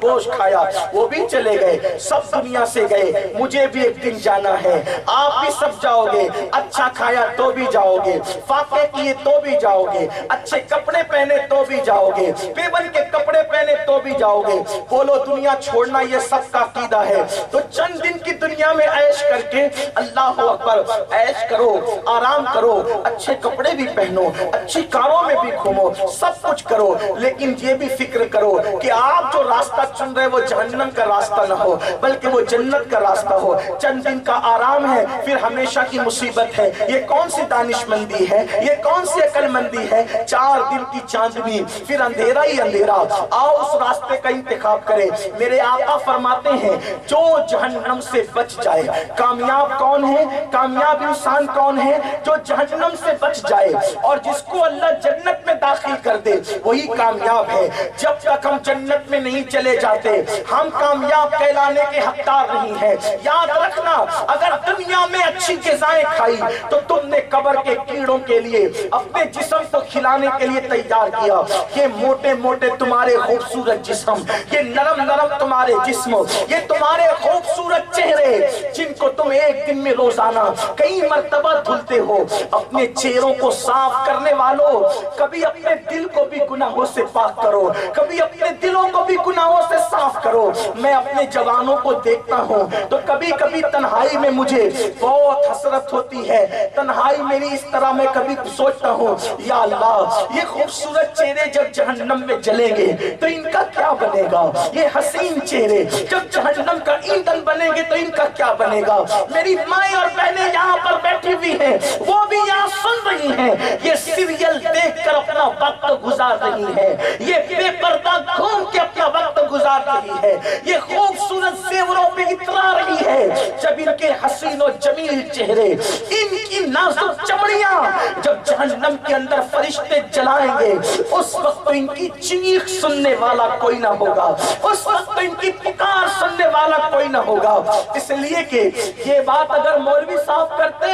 گوشت کھایا وہ بھی چلے گئے، سب دنیا سے گئے۔ مجھے بھی ایک دن جانا ہے، آپ بھی سب جاؤ گے، اچھا کھایا تو بھی جاؤ گے، فاقے کیے تو بھی جاؤ گے، اچھے کپڑے پہنے تو بھی جاؤ گے، پیبن کے کپڑے پہنے تو بھی جاؤ گے۔ بولو دنیا چھوڑنا یہ سب کا عقیدہ ہے، تو چند دن کی دنیا میں عیش کر کے اللہ اکبر عیش کرو، آرام کرو، اچھے کپڑے بھی پہنو، اچھی کاروں میں بھی گھومو، سب کچھ کرو، لیکن یہ بھی فکر کرو کہ آپ جو راستہ چن رہے وہ جہنم کا راستہ نہ ہو بلکہ وہ جنت کا راستہ ہو. چند دن کا آرام ہے پھر ہمیشہ کی مصیبت ہے. یہ کون سی دانش مندی ہے, یہ کون سی عقل مندی ہے؟ 4 دن کی چاندنی پھر اندھیرا ہی اندھیرا. آؤ اس راستے کا انتخاب کریں. میرے آقا فرماتے ہیں جو جہنم سے بچ جائے. کامیاب کون ہے؟ کامیاب انسان کون ہے؟ جو جہنم سے بچ جائے اور جس کو اللہ جنت میں داخل کر دے وہی کامیاب ہے. جب تک ہم جنت میں نہیں چلے جاتے ہم کامیاب کہلانے کے حقدار نہیں ہیں. یاد رکھنا اگر دنیا میں اچھی غذائیں کھائی تو تم نے قبر کے کیڑوں کے لیے اپنے جسم کو کھلانے کے لیے تیار کیا. یہ موٹے موٹے تمہارے خوبصورت جسم, یہ نرم نرم تمہارے جسم, یہ تمہارے خوبصورت چہرے جن کو تم ایک دن میں روزانہ کئی مرتبہ دھلتے ہو. اپنے چہروں کو صاف کرنے والوں کبھی اپنے دل کو بھی گناہوں سے پاک کرو, کبھی اپنے دلوں کو بھی گناہوں سے صاف کرو. میں اپنے جوانوں کو دیکھتا ہوں تو کبھی کبھی تنہائی میں مجھے بہت حسرت ہوتی ہے. تنہائی میری اس طرح میں کبھی سوچتا ہوں یا اللہ یہ خوبصورت چہرے جب جہنم میں جلیں گے تو ان کا کیا بنے گا؟ یہ حسین چہرے جب جہنم کا ایندھن بنیں گے تو ان کا کیا بنے گا؟ میری مائیں اور بہنیں یہاں پر بیٹھی ہوئی ہیں, وہ بھی یہاں سن رہی ہیں, یہ سیریل دیکھ کر اپنا وقت گزار رہی ہے, یہ بے پردہ گھوم کے اپنا وقت گزار رہی ہے, یہ خوبصورت زیوروں پہ اترا رہی ہے. جب ان کے حسین و جمیل چہرے, ان کی نازک چمڑیاں جب جہنم کے اندر فرشتے جلائیں گے اس وقت ان کی چیخ سننے والا کوئی نہ ہوگا, اس وقت ان کی پکار سننے والا کوئی نہ ہوگا. اس لیے کہ یہ بات اگر مولوی صاحب کرتے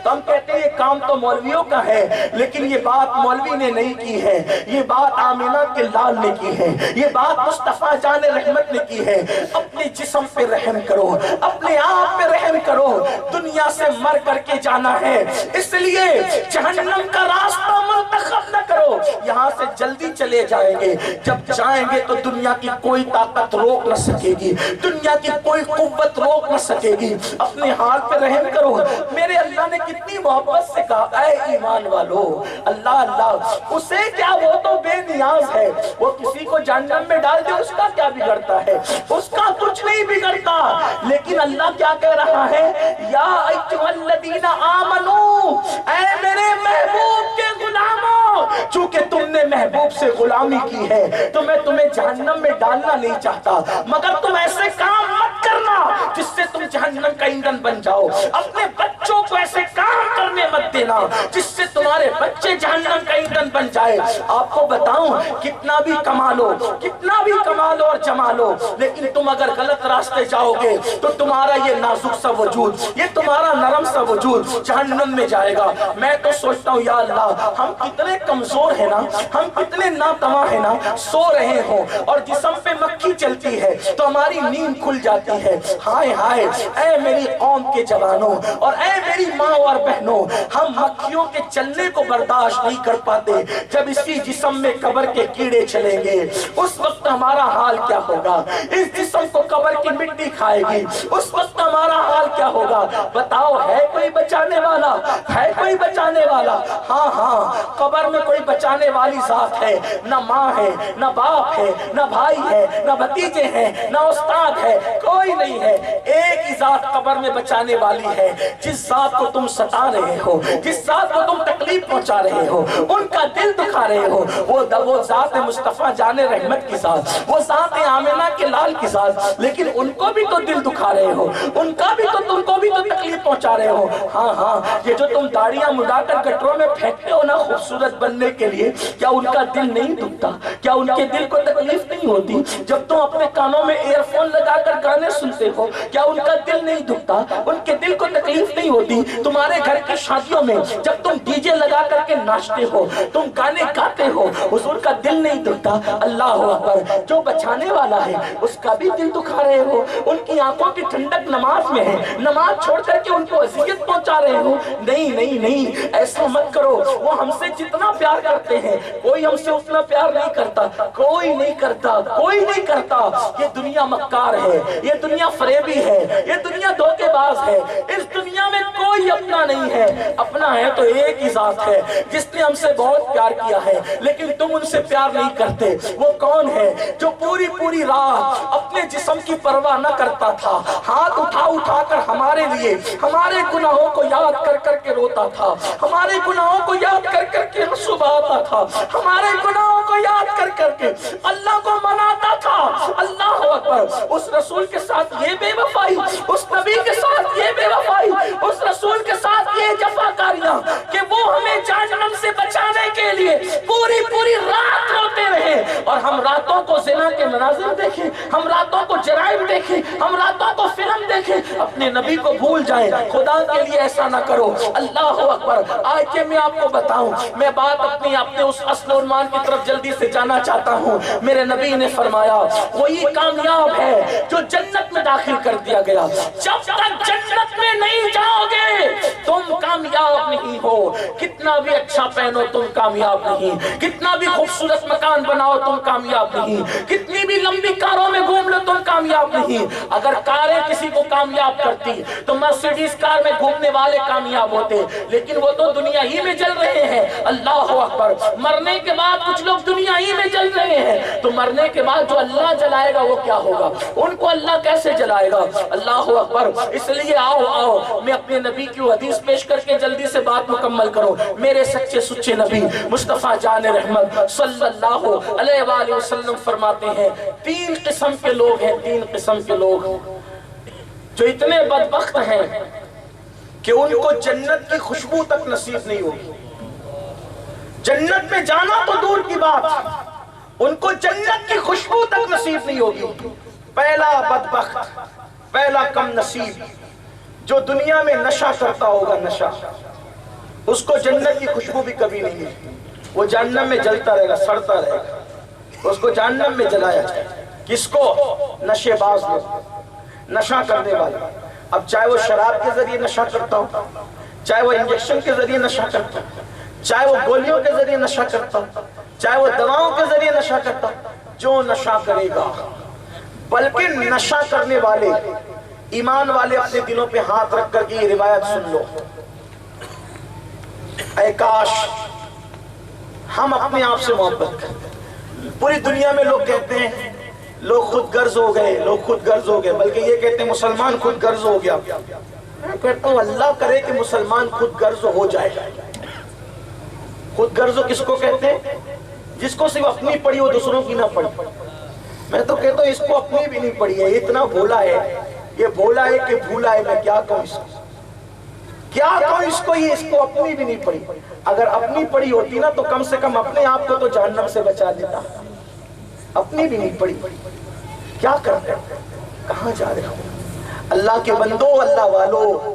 تو ہم کہتے ہیں یہ کام تو مولویوں کا ہے, لیکن یہ بات مولوی نے نہیں کی ہے, یہ بات آمینہ کے لال نے کی ہے, یہ بات مصطفیٰ جان رحمت نے کی ہے. اپنے جسم پہ رحم کرو, اپنے آپ پہ رحم کرو. دنیا سے مر کر کے جانا ہے, اس لیے جہنم کا راستہ منتخب نہ کرو. یہاں سے جلدی چلے جائیں گے, جب جائیں گے تو دنیا کی کوئی طاقت روک نہ سکے گی, دنیا کی کوئی قوت روک نہ سکے گی. اپنے حال پہ رحم کرو. میرے اللہ نے کتنی محبت سے کہا اے ایمان والو, اللہ اللہ اسے کیا, وہ تو بے نیاز ہے, وہ کسی کو جہنم میں ڈال دے اس کا کیا بگڑتا ہے, اس کا کچھ نہیں بگڑتا. لیکن اللہ کیا کہہ رہا ہے, یا ایھا الذین آمنو, اے میرے محبوب کے غلاموں, چونکہ تم نے محبوب سے غلامی کی ہے تو میں تمہیں جہنم میں ڈالنا نہیں چاہتا, مگر تم ایسے کام مت کرنا جس سے تم جہنم کا ایندھن بن جاؤ. اپنے بچوں کو ایسے کام کرنے مت دینا جس سے تمہارے بچے جہنم کا ایندھن بن جائے. آپ کو بتاؤں کتنا بھی کما لو, کتنا بھی کما لو اور جما لو, لیکن تم اگر غلط راستے جاؤ گے تو تمہارا یہ نازک سا وجود, یہ تمہارا نرم سا وجود جہنم میں جائے گا. میں تو سوچتا ہوں یا اللہ ہم کتنے کمزور ہیں نا, ہم کتنے ناتواں ہیں نا, سو رہے ہوں اور جسم پہ مکھی چلتی ہے تو ہماری نیند کھل جاتی ہے. ہائے ہائے اے میری قوم کے جوانوں اور اے میری ماں اور بہنوں, ہم مکھیوں کے چلنے کو برداشت نہیں کر پاتے. جب اسی جسم میں قبر کے کیڑے چلیں گے اس وقت ہمارا حال کیا ہوگا؟ اس جسم کو قبر کی مٹی کھائے گی, اس وقت ہمارا حال کیا ہوگا؟ بتاؤ ہے کوئی بچانے والا, ہے کوئی بچانے والا؟ ہاں ہاں قبر میں کوئی بچانے والی ذات ہے, نہ ماں ہے, نہ باپ ہے, نہ بھائی ہے, نہ بھتیجے ہیں, نہ استاد ہے, کوئی نہیں ہے. ایک ہی ذات قبر میں بچانے والی ہے, جس ذات کو تم ستا رہے ہو, جس ذات کو تم تکلیف پہنچا رہے ہو, ان کا دل دکھا رہے ہو, وہ ذات مصطفیٰ جان رحمت کی ذات, وہ ذات آمینہ کے لال کی ذات, لیکن ان کو بھی تو دل دکھا رہے ہو, ان کا بھی تو, تم کو بھی تو تکلیف پہنچا رہے ہو. ہاں ہاں یہ جو تم داڑیاں مڈا کر گٹروں میں پھینکتے ہو نا خوبصورت بننے کے لیے, کیا ان کا دل نہیں دکھتا؟ کیا ان کے دل کو تکلیف نہیں ہوتی جب تم اپنے کانوں میں ایئر فون لگا کر گانے سنتے ہو؟ کیا ان کا دل نہیں دکھتا؟ ان کے دل کو تکلیف نہیں ہوتی تمہارے گھر کی شادیوں میں جب تم ڈی جے لگا کر کے ناچتے ہو, تم گانے گاتے ہو, حضور کا دل نہیں دکھتا؟ اللہ اکبر, جو بچانے والا ہے اس کا بھی دل دکھا رہے ہو. ان کی آنکھوں کی ٹھنڈک نماز میں ہے, نماز چھوڑ کر کے ان کو اذیت پہنچا رہے ہو. نہیں نہیں نہیں, ایسا مت کرو. وہ ہم سے جتنا پیار کرتے ہیں کوئی ہم سے اتنا پیار نہیں کرتا, کوئی نہیں کرتا, کوئی نہیں کرتا. یہ دنیا مکار ہے, یہ دنیا فریبی ہے, یہ دنیا دھوکے باز ہے. اس دنیا میں کوئی اپنا نہیں ہے, اپنا ہے تو ایک ہی ذات ہے جس نے ہم سے بہت پیار کیا ہے, لیکن تم ان سے پیار نہیں کرتے. وہ کون ہے جو پوری پوری رات اپنے جسم کی پرواہ نہ کرتا تھا، ہاتھ اٹھا اٹھا کر ہمارے لیے ہمارے گناہوں کو یاد کر کر کے روتا تھا، ہمارے گناہوں کو یاد کر کر کے آنسو بہاتا تھا، ہمارے گناہوں کو یاد کر کر کے اللہ کو مناتا تھا۔ اللہ اکبر! اس رسول کے ساتھ یہ بے وفائی، اس نبی کے ساتھ یہ بے وفائی، اس رسول کے ساتھ یہ جفاکاریاں کہ وہ ہمیں جہنم سے بچانے کے لیے پوری پوری رات روتے رہے، اور ہم راتوں کو زنا کے مناظر دیکھیں، ہم راتوں کو جرائم دیکھیں، ہم راتوں کو فلم دیکھیں، اپنے نبی کو بھول جائیں۔ خدا کے لیے ایسا نہ کرو۔ اللہ اکبر! آج کہ میں آپ کو بتاؤں، میں بات اپنے اس اصل عنوان کی طرف جلدی سے جانا چاہتا ہوں۔ میرے نبی نے فرمایا وہی کامیاب ہے جو جنت میں داخل کر دیا گیا۔ جب تک جنت میں نہیں جاؤ گے تم کامیاب نہیں ہو، کتنا بھی اچھا پہنو تم کامیاب نہیں، کتنا بھی خوبصورت مکان بناؤ تم کامیاب نہیں، کتنی بھی لمبی کاروں میں گھوم لو تم کامیاب نہیں۔ اگر کاریں کسی کو کامیاب کرتی تو مرسیڈیز کار میں گھومنے والے کامیاب ہوتے، لیکن وہ تو دنیا ہی میں جل رہے ہیں۔ اللہ اکبر! مرنے کے بعد کچھ لوگ دنیا ہی میں جل رہے ہیں، تو مرنے کے بعد جو اللہ جلائے گا وہ کیا ہوگا؟ ان کو اللہ کیسے جلائے گا؟ اللہ اکبر! اس لیے آؤ میں اپنے نبی کی حدیث پیش کر کے جلدی سے بات مکمل کروں۔ میرے سچے سچے نبی مصطفیٰ جان رحمت صلی اللہ علیہ وآلہ وسلم فرماتے ہیں تین قسم کے لوگ ہیں، تین قسم کے لوگ جو اتنے بدبخت ہیں کہ ان کو جنت کی خوشبو تک نصیب نہیں ہوگی۔ جنت میں جانا تو دور کی بات، ان کو جنت کی خوشبو تک نصیب نہیں ہوگی۔ پہلا بدبخت، پہلا کم نصیب جو دنیا میں نشہ کرتا ہوگا، نشہ، اس کو جنت کی خوشبو بھی کبھی نہیں ملتی، وہ جہنم میں جلتا رہے گا، سڑتا رہے گا، اس کو جہنم میں جلایا جائے۔ کس کو؟ نشے باز لوگ، نشہ کرنے والے۔ اب چاہے وہ شراب کے ذریعے نشہ کرتا ہو، چاہے وہ انجیکشن کے ذریعے نشہ کرتا ہو، چاہے وہ گولیوں کے ذریعے نشہ کرتا ہو، چاہے وہ دواؤں کے ذریعے نشہ کرتا ہو، جو نشہ کرے گا، بلکہ نشہ کرنے والے ایمان والے اپنے دلوں پہ ہاتھ رکھ کر کے یہ روایت سن لو، اے کاش ہم اپنے آپ سے محبت کریں۔ پوری دنیا میں لوگ کہتے ہیں لوگ خود غرض ہو گئے، لوگ خود غرض ہو گئے، بلکہ یہ کہتے ہیں مسلمان خود غرض ہو گیا۔ میں کہتا ہوں اللہ کرے کہ مسلمان خود غرض ہو جائے۔ خود غرض کس کو کہتے ہیں؟ جس کو صرف اپنی پڑھی ہو، دوسروں کی نہ پڑھی۔ میں تو کہتا ہوں اس کو اپنی بھی نہیں پڑھی ہے، اتنا بھولا ہے، یہ بھولا ہے کہ بھولا ہے۔ میں کیا کہوں اس کو، کیا کہوں اس کو، یہ اس کو اپنی بھی نہیں پڑھی۔ اگر اپنی پڑھی ہوتی نا تو کم سے کم اپنے آپ کو تو جہنم سے بچا دیتا، اپنی بھی نہیں پڑھی۔ کیا کرتے ہیں، کہاں جا رہے ہو؟ اللہ کے بندو، اللہ والو،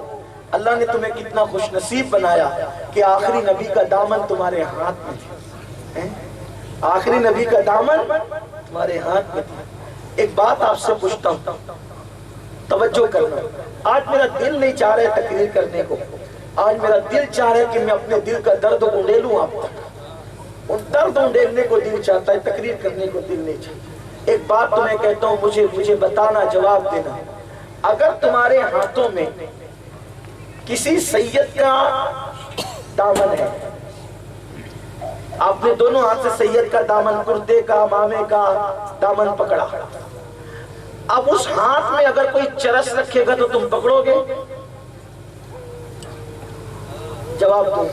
اللہ نے تمہیں کتنا خوش نصیب بنایا کہ آخری نبی کا دامن تمہارے ہاتھ میں تھا۔ آخری نبی کا دامن تمہارے ہاتھ میں تھا۔ ایک بات آپ سے پوچھتا ہوں، توجہ کرنا۔ آج میرا دل نہیں چاہ رہا ہے تقریر کرنے کو، آج میرا دل چاہ رہا ہے کہ میں اپنے دل کا درد اونڈیلوں آپ تک۔ ان درد اونڈیلنے کو دل چاہتا ہے، تقریر کرنے کو دل نہیں چاہتا۔ ایک بات تو میں کہتا ہوں، مجھے بتانا، جواب دینا۔ اگر تمہارے ہاتھوں میں کسی سید کا دامن ہے، آپ نے دونوں ہاتھ سے سید کا دامن، کرتے کا، مامے کا دامن پکڑا، اب اس ہاتھ میں اگر کوئی چرس رکھے گا تو تم پکڑو گے؟ جواب دو،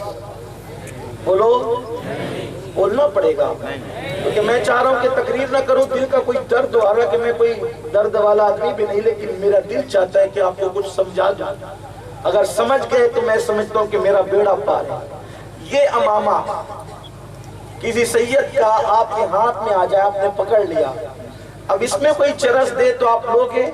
بولو۔ بولنا پڑے گا، کیونکہ میں چاہ رہا ہوں کہ تقریر نہ کروں، دل کا کوئی درد ہو رہا ہے کہ میں کوئی درد والا آدمی بھی نہیں، لیکن میرا دل چاہتا ہے کہ آپ کو کچھ سمجھا دوں۔ اگر سمجھ گئے تو میں سمجھتا ہوں کہ میرا بیڑا پار ہے۔ یہ امامہ کسی سید کا آپ کے ہاتھ میں آ جائے، آپ نے پکڑ لیا، اب اس میں کوئی چرس دے تو آپ لوگے؟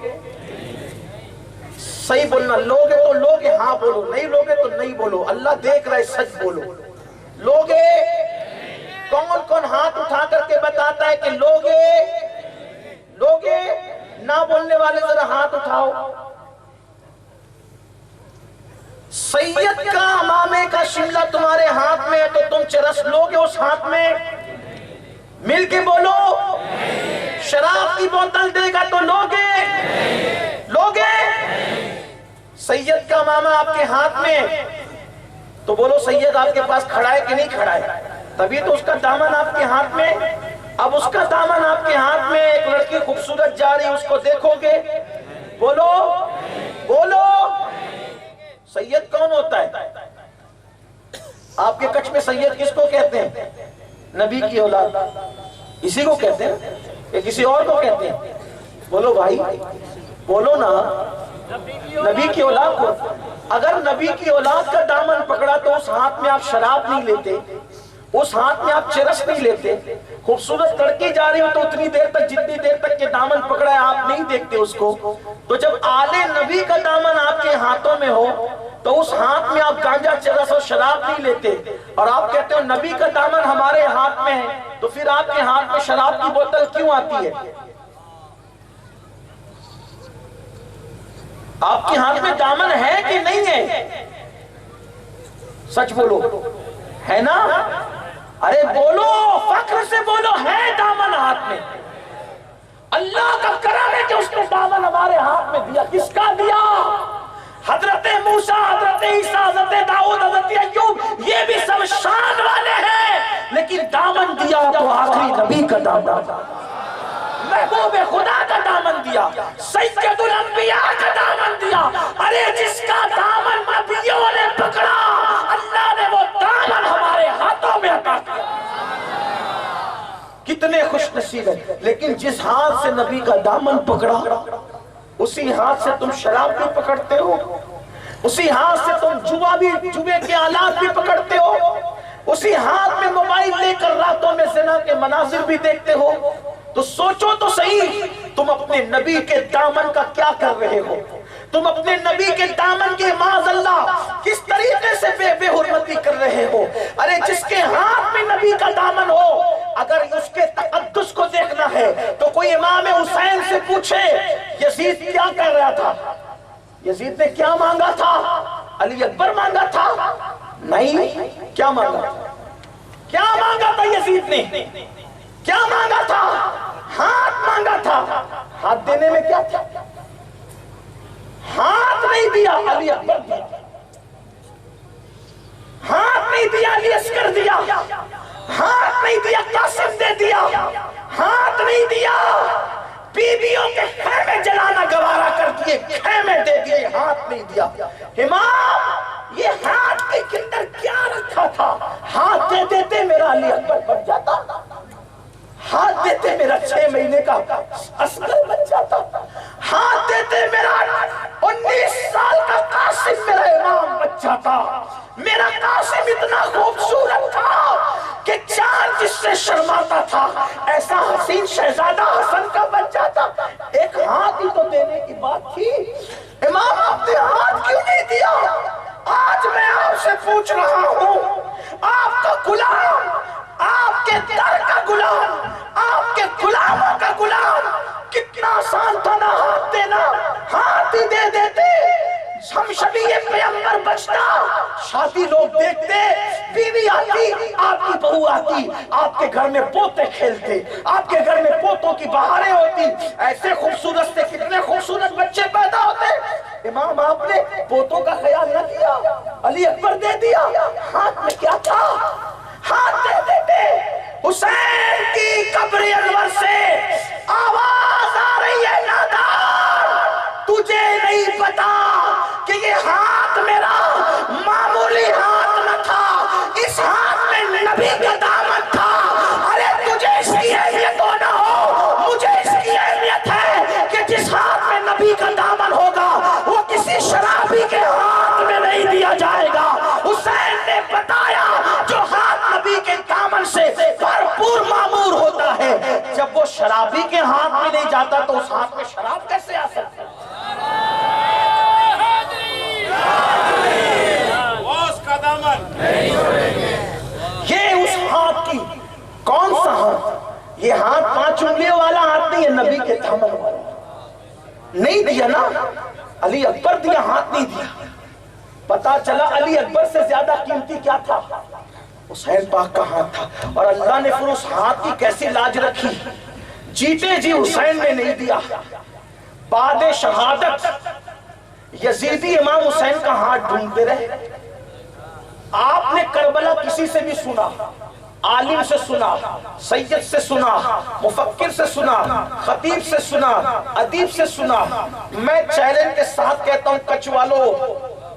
صحیح بولنا، لوگے تو لوگے، ہاں بولو، نہیں لوگے تو نہیں بولو، اللہ دیکھ رہا ہے، سچ بولو۔ لوگے؟ کون کون ہاتھ اٹھا کر کے بتاتا ہے کہ لوگے؟ لوگے؟ نہ بولنے والے ذرا ہاتھ اٹھاؤ۔ سید کا، امامے کا شملہ تمہارے ہاتھ میں ہے تو تم چرس لوگے اس ہاتھ میں؟ مل کے بولو۔ شراب کی بوتل دے گا تو لوگے؟ لوگے؟ سید کا امامہ آپ کے ہاتھ میں تو بولو سید آپ کے پاس کھڑا ہے کہ نہیں کھڑا ہے؟ تبھی تو اس کا دامن آپ کے ہاتھ میں۔ اب اس کا دامن آپ کے ہاتھ میں، ایک لڑکی خوبصورت جاری اس کو دیکھو گے؟ بولو بولو۔ سید کون ہوتا ہے؟ آپ کے کچھ میں سید کس کو کہتے ہیں؟ نبی کی اولاد، اسی کو کہتے ہیں کہ کسی اور کو کہتے ہیں؟ بولو بھائی بولو نا، نبی کی اولاد کو۔ اگر نبی کی اولاد کا دامن پکڑا تو اس ہاتھ میں آپ شراب نہیں لیتے، اس ہاتھ میں آپ چرس نہیں لیتے۔ خوبصورت لڑکی جا رہی ہو تو اتنی دیر تک، جتنی دیر تک کہ دامن پکڑا ہے آپ نہیں دیکھتے اس کو۔ تو جب آل نبی کا دامن آپ کے ہاتھوں میں ہو تو اس ہاتھ میں آپ گانجا، چرس اور شراب نہیں لیتے، اور آپ کہتے ہو نبی کا دامن ہمارے ہاتھ میں ہے، تو پھر آپ کے ہاتھ میں شراب کی بوتل کیوں آتی ہے؟ آپ کے ہاتھ میں دامن ہے کہ نہیں ہے؟ سچ بولو، ہے نا؟ ارے بولو، فخر سے بولو، ہے دامن ہاتھ میں۔ اللہ کا کرم ہے کہ اس نے دامن ہمارے ہاتھ میں دیا۔ کس کا دیا؟ حضرت موسیٰ، حضرت عیسیٰ، حضرت داؤد، حضرت ایوب، یہ بھی سب شان والے ہیں، لیکن دامن دیا تو آخری نبی کا دامن، محبوب خدا کا دامن دیا، سید الانبیاء کا دامن دیا۔ ارے جس کا دامن نبیوں نے پکڑا، اللہ نے وہ دامن ہمارے ہاتھوں میں عطا کیا۔ کتنے خوش نصیب ہیں۔ لیکن جس ہاتھ سے نبی کا دامن پکڑا، اسی ہاتھ سے تم شراب بھی پکڑتے ہو، اسی ہاتھ سے تم جوے کے آلات بھی پکڑتے ہو، اسی ہاتھ میں موبائل لے کر راتوں میں زنا کے مناظر بھی دیکھتے ہو۔ تو سوچو تو صحیح، تم اپنے نبی کے دامن کا کیا کر رہے ہو؟ تم اپنے نبی کے دامن کے معاذ اللہ کس طریقے سے بے حرمتی کر رہے ہو؟ ارے جس کے ہاتھ میں نبی کا دامن ہو، اگر اس کے تقدس کو دیکھنا ہے تو کوئی امام حسین سے پوچھے یزید کیا کر رہا تھا؟ یزید نے کیا مانگا تھا؟ علی اکبر مانگا تھا؟ نہیں، کیا مانگا تھا؟ کیا مانگا تھا یزید نے؟ کیا مانگا تھا؟ ہاتھ مانگا تھا۔ ہاتھ دینے میں کیا تھا؟ ہاتھ نہیں دیا، علی اکبر دیا۔ ہاتھ نہیں دیا، علی اصغر دیا۔ ہاتھ نہیں دیا، قاسم دے دیا۔ ہاتھ نہیں دیا، بیویوں کے خیمے جلانا گوارا کر دیے، خیمے دے دیے، ہاتھ نہیں دیا۔ امام، یہ ہاتھ کے اندر کیا رکھا تھا؟ ہاتھ دے دیتے میرا علی اکبر بن جاتا، ہاتھ دیتے میرا 6 مہینے کا اصغر بن جاتا، ہاتھ دیتے میرا 19 سال کا قاسم میرا امام بن جاتا۔ میرا قاسم اتنا خوبصورت تھا کہ چاند جس سے شرماتا تھا ایسا حسین شہزادہ حسن کا بن جاتا۔ ایک ہاتھ ہی تو دینے کی بات تھی، امام آپ نے ہاتھ کیوں نہیں دیا؟ آج میں آپ سے پوچھ رہا ہوں، آپ کا غلام، آپ کے در کا غلام، آپ کے غلاموں کا غلام، کتنا آسان تھا نا ہاتھ دینا، ہاتھ ہی دے دیتے، ہم شبیہ پیغمبر بچتا۔ شادی لوگ دیکھتے، بیوی آتی، آپ کی بہو آتی، آپ کے گھر میں پوتے کھیلتے، آپ کے گھر میں پوتوں کی بہاریں ہوتی، ایسے خوبصورت سے کتنے خوبصورت بچے پیدا ہوتے۔ امام آپ نے پوتوں کا خیال نہ کیا، علی اکبر دے دیا۔ ہاتھ میں کیا تھا؟ ہاتھ دے دیتے۔ حسین کی قبر انور سے آواز آ رہی ہے، نادار تجھے نہیں پتا کہ یہ ہاتھ میرا معمولی ہاتھ نہ تھا، اس ہاتھ میں نبی کا دامن تھا۔ ارے تجھے اس کی اہمیت ہو نہ ہو، مجھے اس کی اہمیت ہے کہ جس ہاتھ میں نبی کا دامن ہوگا وہ کسی شرابی کے ہاتھ میں نہیں دیا جائے گا۔ حسین نے بتایا جو ہاتھ نبی کے دامن سے بھرپور معمور ہوتا ہے، جب وہ شرابی کے ہاتھ میں نہیں جاتا تو اس ہاتھ میں شراب کیسے آ سکتا ہے؟ یہ اس ہاتھ کی کون سا ہاتھ؟ یہ ہاتھ 5 انگلیوں والا ہاتھ نہیں ہے، نبی کے دامن والا نہیں دیا نا، علی اکبر دیا، ہاتھ نہیں دیا۔ پتا چلا علی اکبر سے زیادہ قیمتی کیا تھا؟ حسین پاک کا ہاتھ تھا، اور اللہ نے پھر اس ہاتھ کی کیسی لاج رکھی، جیتے جی حسین نے نہیں دیا۔ بعد شہادت یزیدی امام حسین کا ہاتھ ڈھونڈتے رہے۔ آپ نے کربلا کسی سے بھی سنا، عالم سے سنا، سید سے سنا، مفکر سے سنا، خطیب سے سنا، ادیب سے سنا۔ میں چیلنج کے ساتھ کہتا ہوں کچھ والو،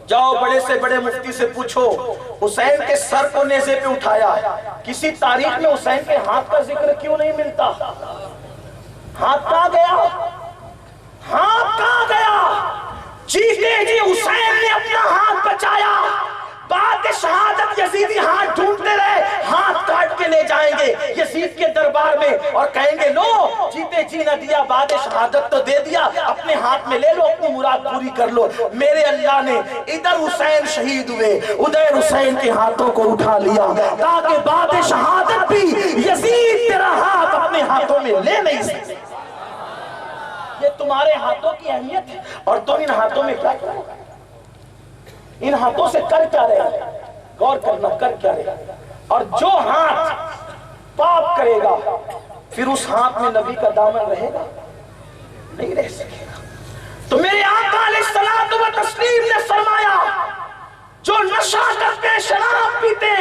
جاؤ بڑے سے بڑے مفتی سے پوچھو حسین کے سر کو نیزے پہ اٹھایا، کسی تاریخ میں حسین کے ہاتھ کا ذکر کیوں نہیں ملتا؟ ہاتھ کہاں گیا؟ ہاتھ کہاں گیا؟ جیتے جی حسین نے اپنا ہاتھ بچایا، بعد شہادت یزیدی ہاتھ ڈھونڈتے رہے، ہاتھ کاٹ کے لے جائیں گے یزید کے دربار میں اور کہیں گے لو جیتے جی نہ دیا، بعد شہادت تو دے دیا، اپنے ہاتھ میں لے لو، اپنی مراد پوری کر لو۔ میرے اللہ نے ادھر حسین شہید ہوئے، ادھر حسین کے ہاتھوں کو اٹھا لیا تاکہ بعد شہادت بھی یزید تیرا ہاتھ اپنے ہاتھوں میں لے نہیں سکتے۔ یہ تمہارے ہاتھوں کی اہمیت ہے، اور تم ان ہاتھوں میں کیا کرو؟ ان ہاتھوں سے کر کیا رہے گا؟ غور کرنا، کر کیا رہے گا؟ اور جو ہاتھ پاپ کرے گا پھر اس ہاتھ میں نبی کا دامن رہے گا؟ نہیں رہ سکے گا۔ تو میرے آقا علیہ الصلوۃ والتسلیم نے فرمایا جو نشہ کرتے شراب پیتے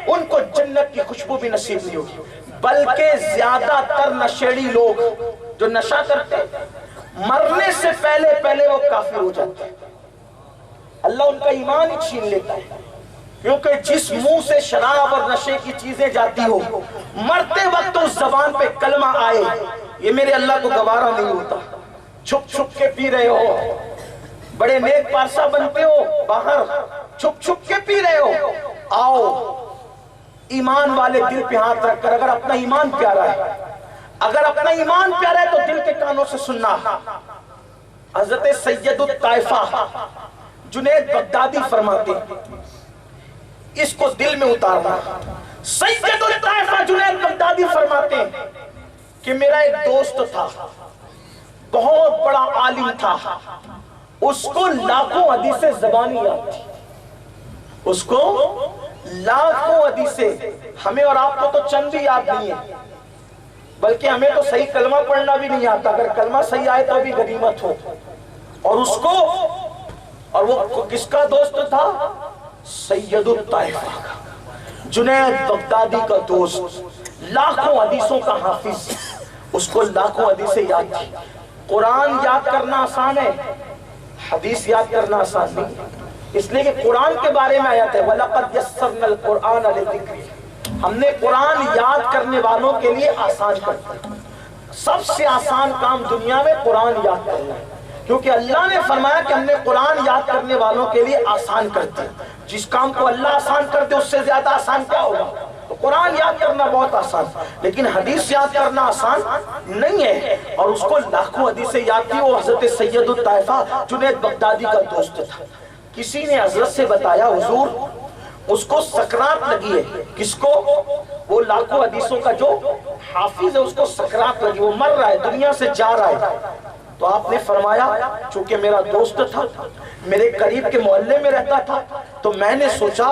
ان کو جنت کی خوشبو بھی نصیب نہیں ہوگی، بلکہ زیادہ تر نشیڑی لوگ جو نشہ کرتے مرنے سے پہلے وہ کافر ہو جاتے ہیں، اللہ ان کا ایمان ہی چھین لیتا ہے، کیونکہ جس منہ سے شراب اور نشے کی چیزیں جاتی ہو مرتے وقت اس زبان پہ کلمہ آئے، یہ میرے اللہ کو گوارا نہیں ہوتا۔ چھپ چھپ کے پی رہے ہو، بڑے نیک پارسا بنتے ہو، باہر چھپ چھپ کے پی رہے ہو، آؤ ایمان والے دل پہ ہاتھ رکھ کر، اگر اپنا ایمان پیارا ہے، اگر اپنا ایمان پیارا ہے تو دل کے کانوں سے سننا۔ حضرت سید الطائفہ جنید بغدادی فرماتے ہیں، اس کو دل میں اتارنا۔ سید الطائفہ جنید بغدادی فرماتے ہیں کہ میرا ایک دوست تھا، بہت بڑا عالم تھا، اس کو لاکھوں حدیثیں زبانی یاد تھی، اس کو لاکھوں حدیثیں، ہمیں اور آپ کو تو چند بھی یاد نہیں ہے، بلکہ ہمیں تو صحیح کلمہ پڑھنا بھی نہیں آتا، اگر کلمہ صحیح آئے تو بھی غنیمت ہو۔ اور اس کو، اور وہ کس کا دوست تھا؟ سید الطائفہ کا، جنید بغدادی کا دوست، لاکھوں حدیثوں کا حافظ، اس کو لاکھوں حدیثیں یاد تھی۔ قرآن یاد کرنا آسان ہے، حدیث یاد کرنا آسان نہیں، اس لیے کہ قرآن کے بارے میں آیت ہے وَلَقَدْ يَسَّرْنَا الْقُرْآنَ لِلذِّكْرِ، ہم نے قرآن یاد کرنے والوں کے لیے آسان کر دیا۔ سب سے آسان کام دنیا میں قرآن یاد کرنا ہے، کیونکہ اللہ نے فرمایا کہ ہم نے قرآن یاد کرنے والوں کے لیے آسان کر دیا۔ جس کام کو اللہ آسان کر دے اس سے زیادہ آسان کیا ہوگا؟ تو قرآن یاد کرنا بہت آسان، لیکن حدیث یاد کرنا آسان نہیں ہے، اور اس کو لاکھوں حدیثیں یاد تھی۔ وہ حضرت سید الطائفہ جنید بغدادی کا دوست تھا۔ کسی نے حضرت سے بتایا حضور اس کو سکرات لگی ہے، کس کو؟ وہ لاکھوں حدیثوں کا جو حافظ ہے اس کو سکرات لگی، وہ مر رہا ہے، دنیا سے جا رہا ہے۔ تو آپ نے فرمایا چونکہ میرا دوست تھا، میرے قریب کے محلے میں رہتا تھا، تو میں نے سوچا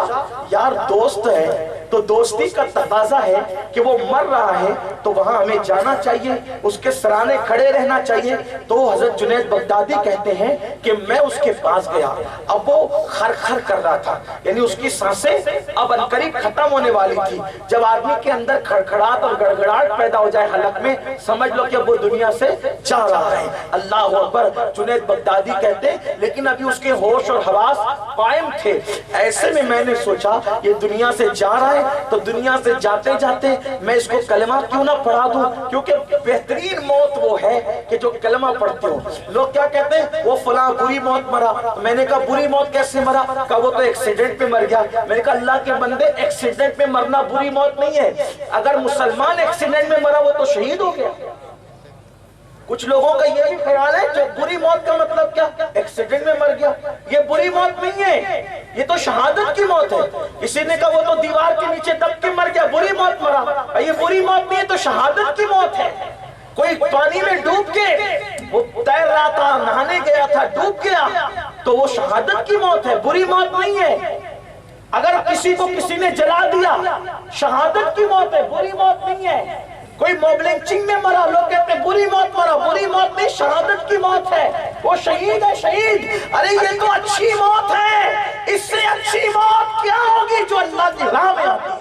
یار دوست ہے تو دوستی کا تقاضا ہے کہ وہ مر رہا ہے تو وہاں ہمیں جانا چاہیے، اس کے سرانے کھڑے رہنا چاہیے۔ تو حضرت جنید بغدادی کہتے ہیں کہ میں اس کے پاس گیا، اب وہ خرخر کر رہا تھا، یعنی اس کی سانسیں اب عنقریب ختم ہونے والی تھی۔ جب آدمی کے اندر کھڑکھڑاہٹ اور گڑگڑاہٹ پیدا ہو جائے حلق میں، سمجھ لو کہ وہ دنیا سے جا رہا ہے۔ اللہ اکبر۔ جنید بغدادی کہتے ہیں لیکن ابھی اس کے ہوش اور حواس قائم تھے، ایسے میں نے سوچا یہ دنیا سے جا رہا ہے تو دنیا سے جاتے جاتے میں اس کو کلمہ کیوں نہ پڑھا دوں، کیونکہ بہترین موت وہ ہے کہ جو کلمہ پڑھتے ہو۔ لوگ کیا کہتے ہیں وہ فلاں بری موت مرا، میں نے کہا بری موت کیسے مرا؟ کہا وہ تو ایکسیڈنٹ پہ مر گیا۔ میں نے کہا اللہ کے بندے ایکسیڈنٹ میں مرنا بری موت نہیں ہے، اگر مسلمان ایکسیڈنٹ میں مرا وہ تو شہید ہو گیا۔ کچھ لوگوں کا یہ بھی خیال ہے کہ بری موت کا مطلب کیا؟ ایکسیڈنٹ میں مر گیا، یہ بری موت نہیں ہے، یہ تو شہادت کی موت ہے۔ کسی نے کہا وہ تو دیوار کے نیچے دب کے مر گیا، بری موت مرا، یہ بری موت نہیں ہے، تو شہادت کی موت ہے۔ کوئی پانی میں ڈوب کے وہ تیر رہا تھا، نہانے گیا تھا، ڈوب گیا، تو وہ شہادت کی موت ہے، بری موت نہیں ہے۔ اگر کسی کو کسی نے جلا دیا شہادت کی موت ہے، بری موت نہیں ہے۔ کوئی موب لنچنگ میں مرا، لوگ کہتے ہیں بری موت مرا، بری موت نہیں، شہادت کی موت ہے، وہ شہید ہے، شہید۔ ارے یہ تو اچھی موت ہے، اس سے اچھی موت کیا ہوگی جو اللہ کی راہ میں آتی ہے۔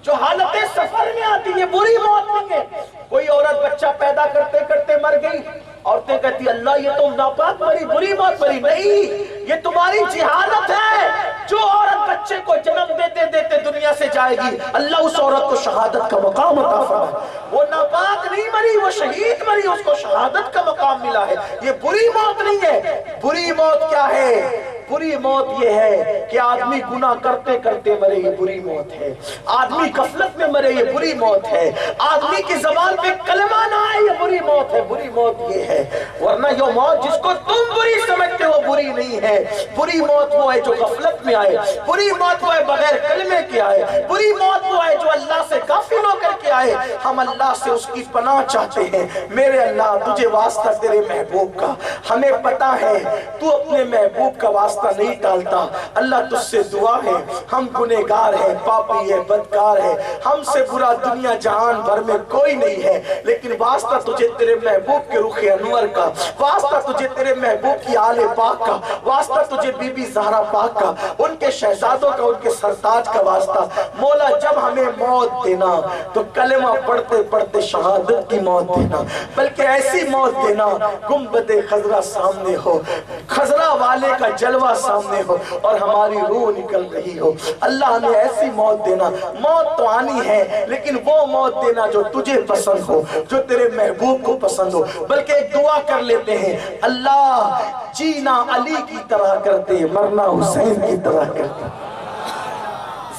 جو حالت سفر میں آتی ہے بری موت نہیں ہے. کوئی عورت بچہ پیدا کرتے کرتے مر گئی, عورتیں کہتی اللہ یہ تو ناپاک مری, بری موت مری. نہیں, یہ تمہاری جہالت ہے. جو عورت بچے کو جنم دیتے دیتے دنیا سے جائے گی, اللہ اس عورت کو شہادت کا مقام عطا فرمائے. وہ ناپاک نہیں مری, وہ شہید مری, اس کو شہادت کا مقام ملا ہے. یہ بری موت نہیں ہے. بری موت کیا ہے؟ بری موت یہ ہے کہ آدمی گناہ کرتے کرتے مرے, یہ بری موت ہے. آدمی غفلت میں مرے, یہ بری موت ہے. آدمی کی زبان پہ کلمہ نہ آئے, یہ بری موت ہے. بری موت یہ ہے. ورنہ یہ موت جس کو تم بری سمجھتے ہو بری نہیں ہے. بری موت وہ ہے جو غفلت میں آئے. بری موت وہ ہے بغیر کلمے کے آئے. بری موت وہ ہے جو اللہ سے غافل ہو کر کے آئے. ہم اللہ سے اس کی پناہ چاہتے ہیں. میرے اللہ تجھے واسطہ تیرے محبوب کا, ہمیں پتا ہے تو اپنے محبوب کا واسطہ نہیں ٹالتا. اللہ تجھ سے دعا ہے, ہم گنہگار ہیں, پاپی ہے, بدکار ہے, ہم سے برا دنیا جہان بھر میں کوئی نہیں ہے, لیکن واسطہ تجھے تیرے محبوب کے رخ انور کا, واسطہ تجھے تیرے محبوب کی آل پاک کا, واسطہ تجھے بی بی زہرا پاک کا, ان کے شہزادوں کا, ان کے سرتاج کا واسطہ. مولا جب ہمیں موت دینا تو کلمہ پڑھتے پڑھتے شہادت کی موت دینا, بلکہ ایسی موت دینا گنبد خضرا سامنے ہو, خضرا والے کا جلوہ سامنے ہو اور ہماری روح نکل رہی ہو. اللہ ہمیں ایسی موت دینا. موت تو آنی ہے لیکن وہ موت دینا جو تجھے پسند ہو, جو تیرے محبوب کو پسند ہو. بلکہ ایک دعا کر لیتے ہیں, اللہ جینا علی کی طرح کرتے, مرنا حسین کی طرح کرتے.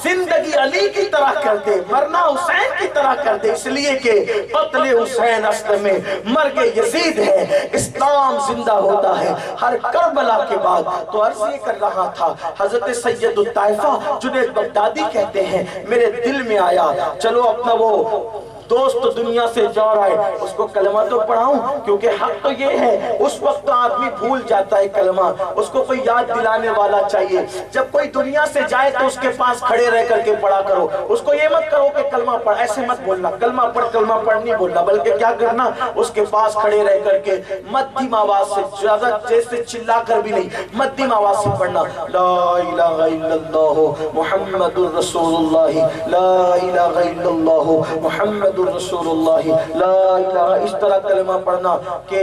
زندگی علی کی طرح کرتے, مرنا حسین کی طرح کرتے. اس لیے کہ قتل حسین اصل میں مرگ یزید ہے, اسلام زندہ ہوتا ہے ہر کربلا کے بعد. تو عرض یہ کر رہا تھا, حضرت سید الطائفہ جنید بغدادی کہتے ہیں میرے دل میں آیا چلو اپنا وہ دوست دنیا سے جا رہا ہے, اس کو کلمہ تو پڑھاؤں, کیونکہ حق تو یہ ہے اس وقت آدمی بھول جاتا ہے کلمہ, اس کو کوئی یاد دلانے والا چاہیے. جب کوئی دنیا سے جائے تو اس کے پاس کھڑے رہ کر کے پڑھا کرو. اس کو یہ مت کرو کہ کلمہ پڑھ, ایسے مت بولنا, کلمہ پڑھ نہیں بولنا, بلکہ کیا کرنا, اس کے پاس کھڑے رہ کر کے مدھم آواز سے, زیادہ جیسے چلا کر بھی نہیں, مدھم آواز سے پڑھنا. لا الہ الا اللہ محمد الرسول اللہ, لا الہ الا اللہ محمد رسول اللہ, لا الہ, اس طرح کلمہ پڑھنا کہ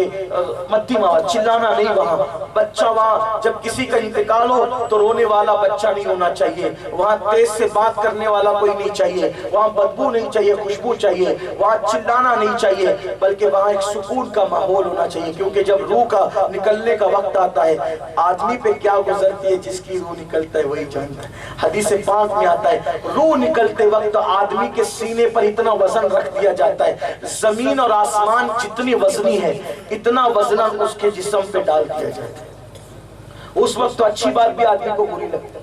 مدھم آواز, چلانا نہیں. وہاں بچہ, وہاں جب کسی کا انتقال ہو تو رونے والا بچہ نہیں ہونا چاہیے, وہاں تیز سے بات کرنے والا کوئی نہیں چاہیے, وہاں بدبو نہیں چاہیے, خوشبو چاہیے, وہاں چلانا نہیں چاہیے, بلکہ وہاں ایک سکون کا ماحول ہونا چاہیے. کیونکہ جب روح کا نکلنے کا وقت آتا ہے, آدمی پہ کیا گزرتی ہے جس کی روح نکلتا ہے وہی جانتا ہے. حدیث پاک میں آتا ہے روح نکلتے وقت آدمی کے سینے پر اتنا وزن رکھ دیا جاتا ہے, زمین اور آسمان جتنی وزنی ہے اتنا وزن اس کے جسم پہ ڈال دیا جاتا ہے. اس وقت تو اچھی بات بھی آدمی کو بری لگتی ہے,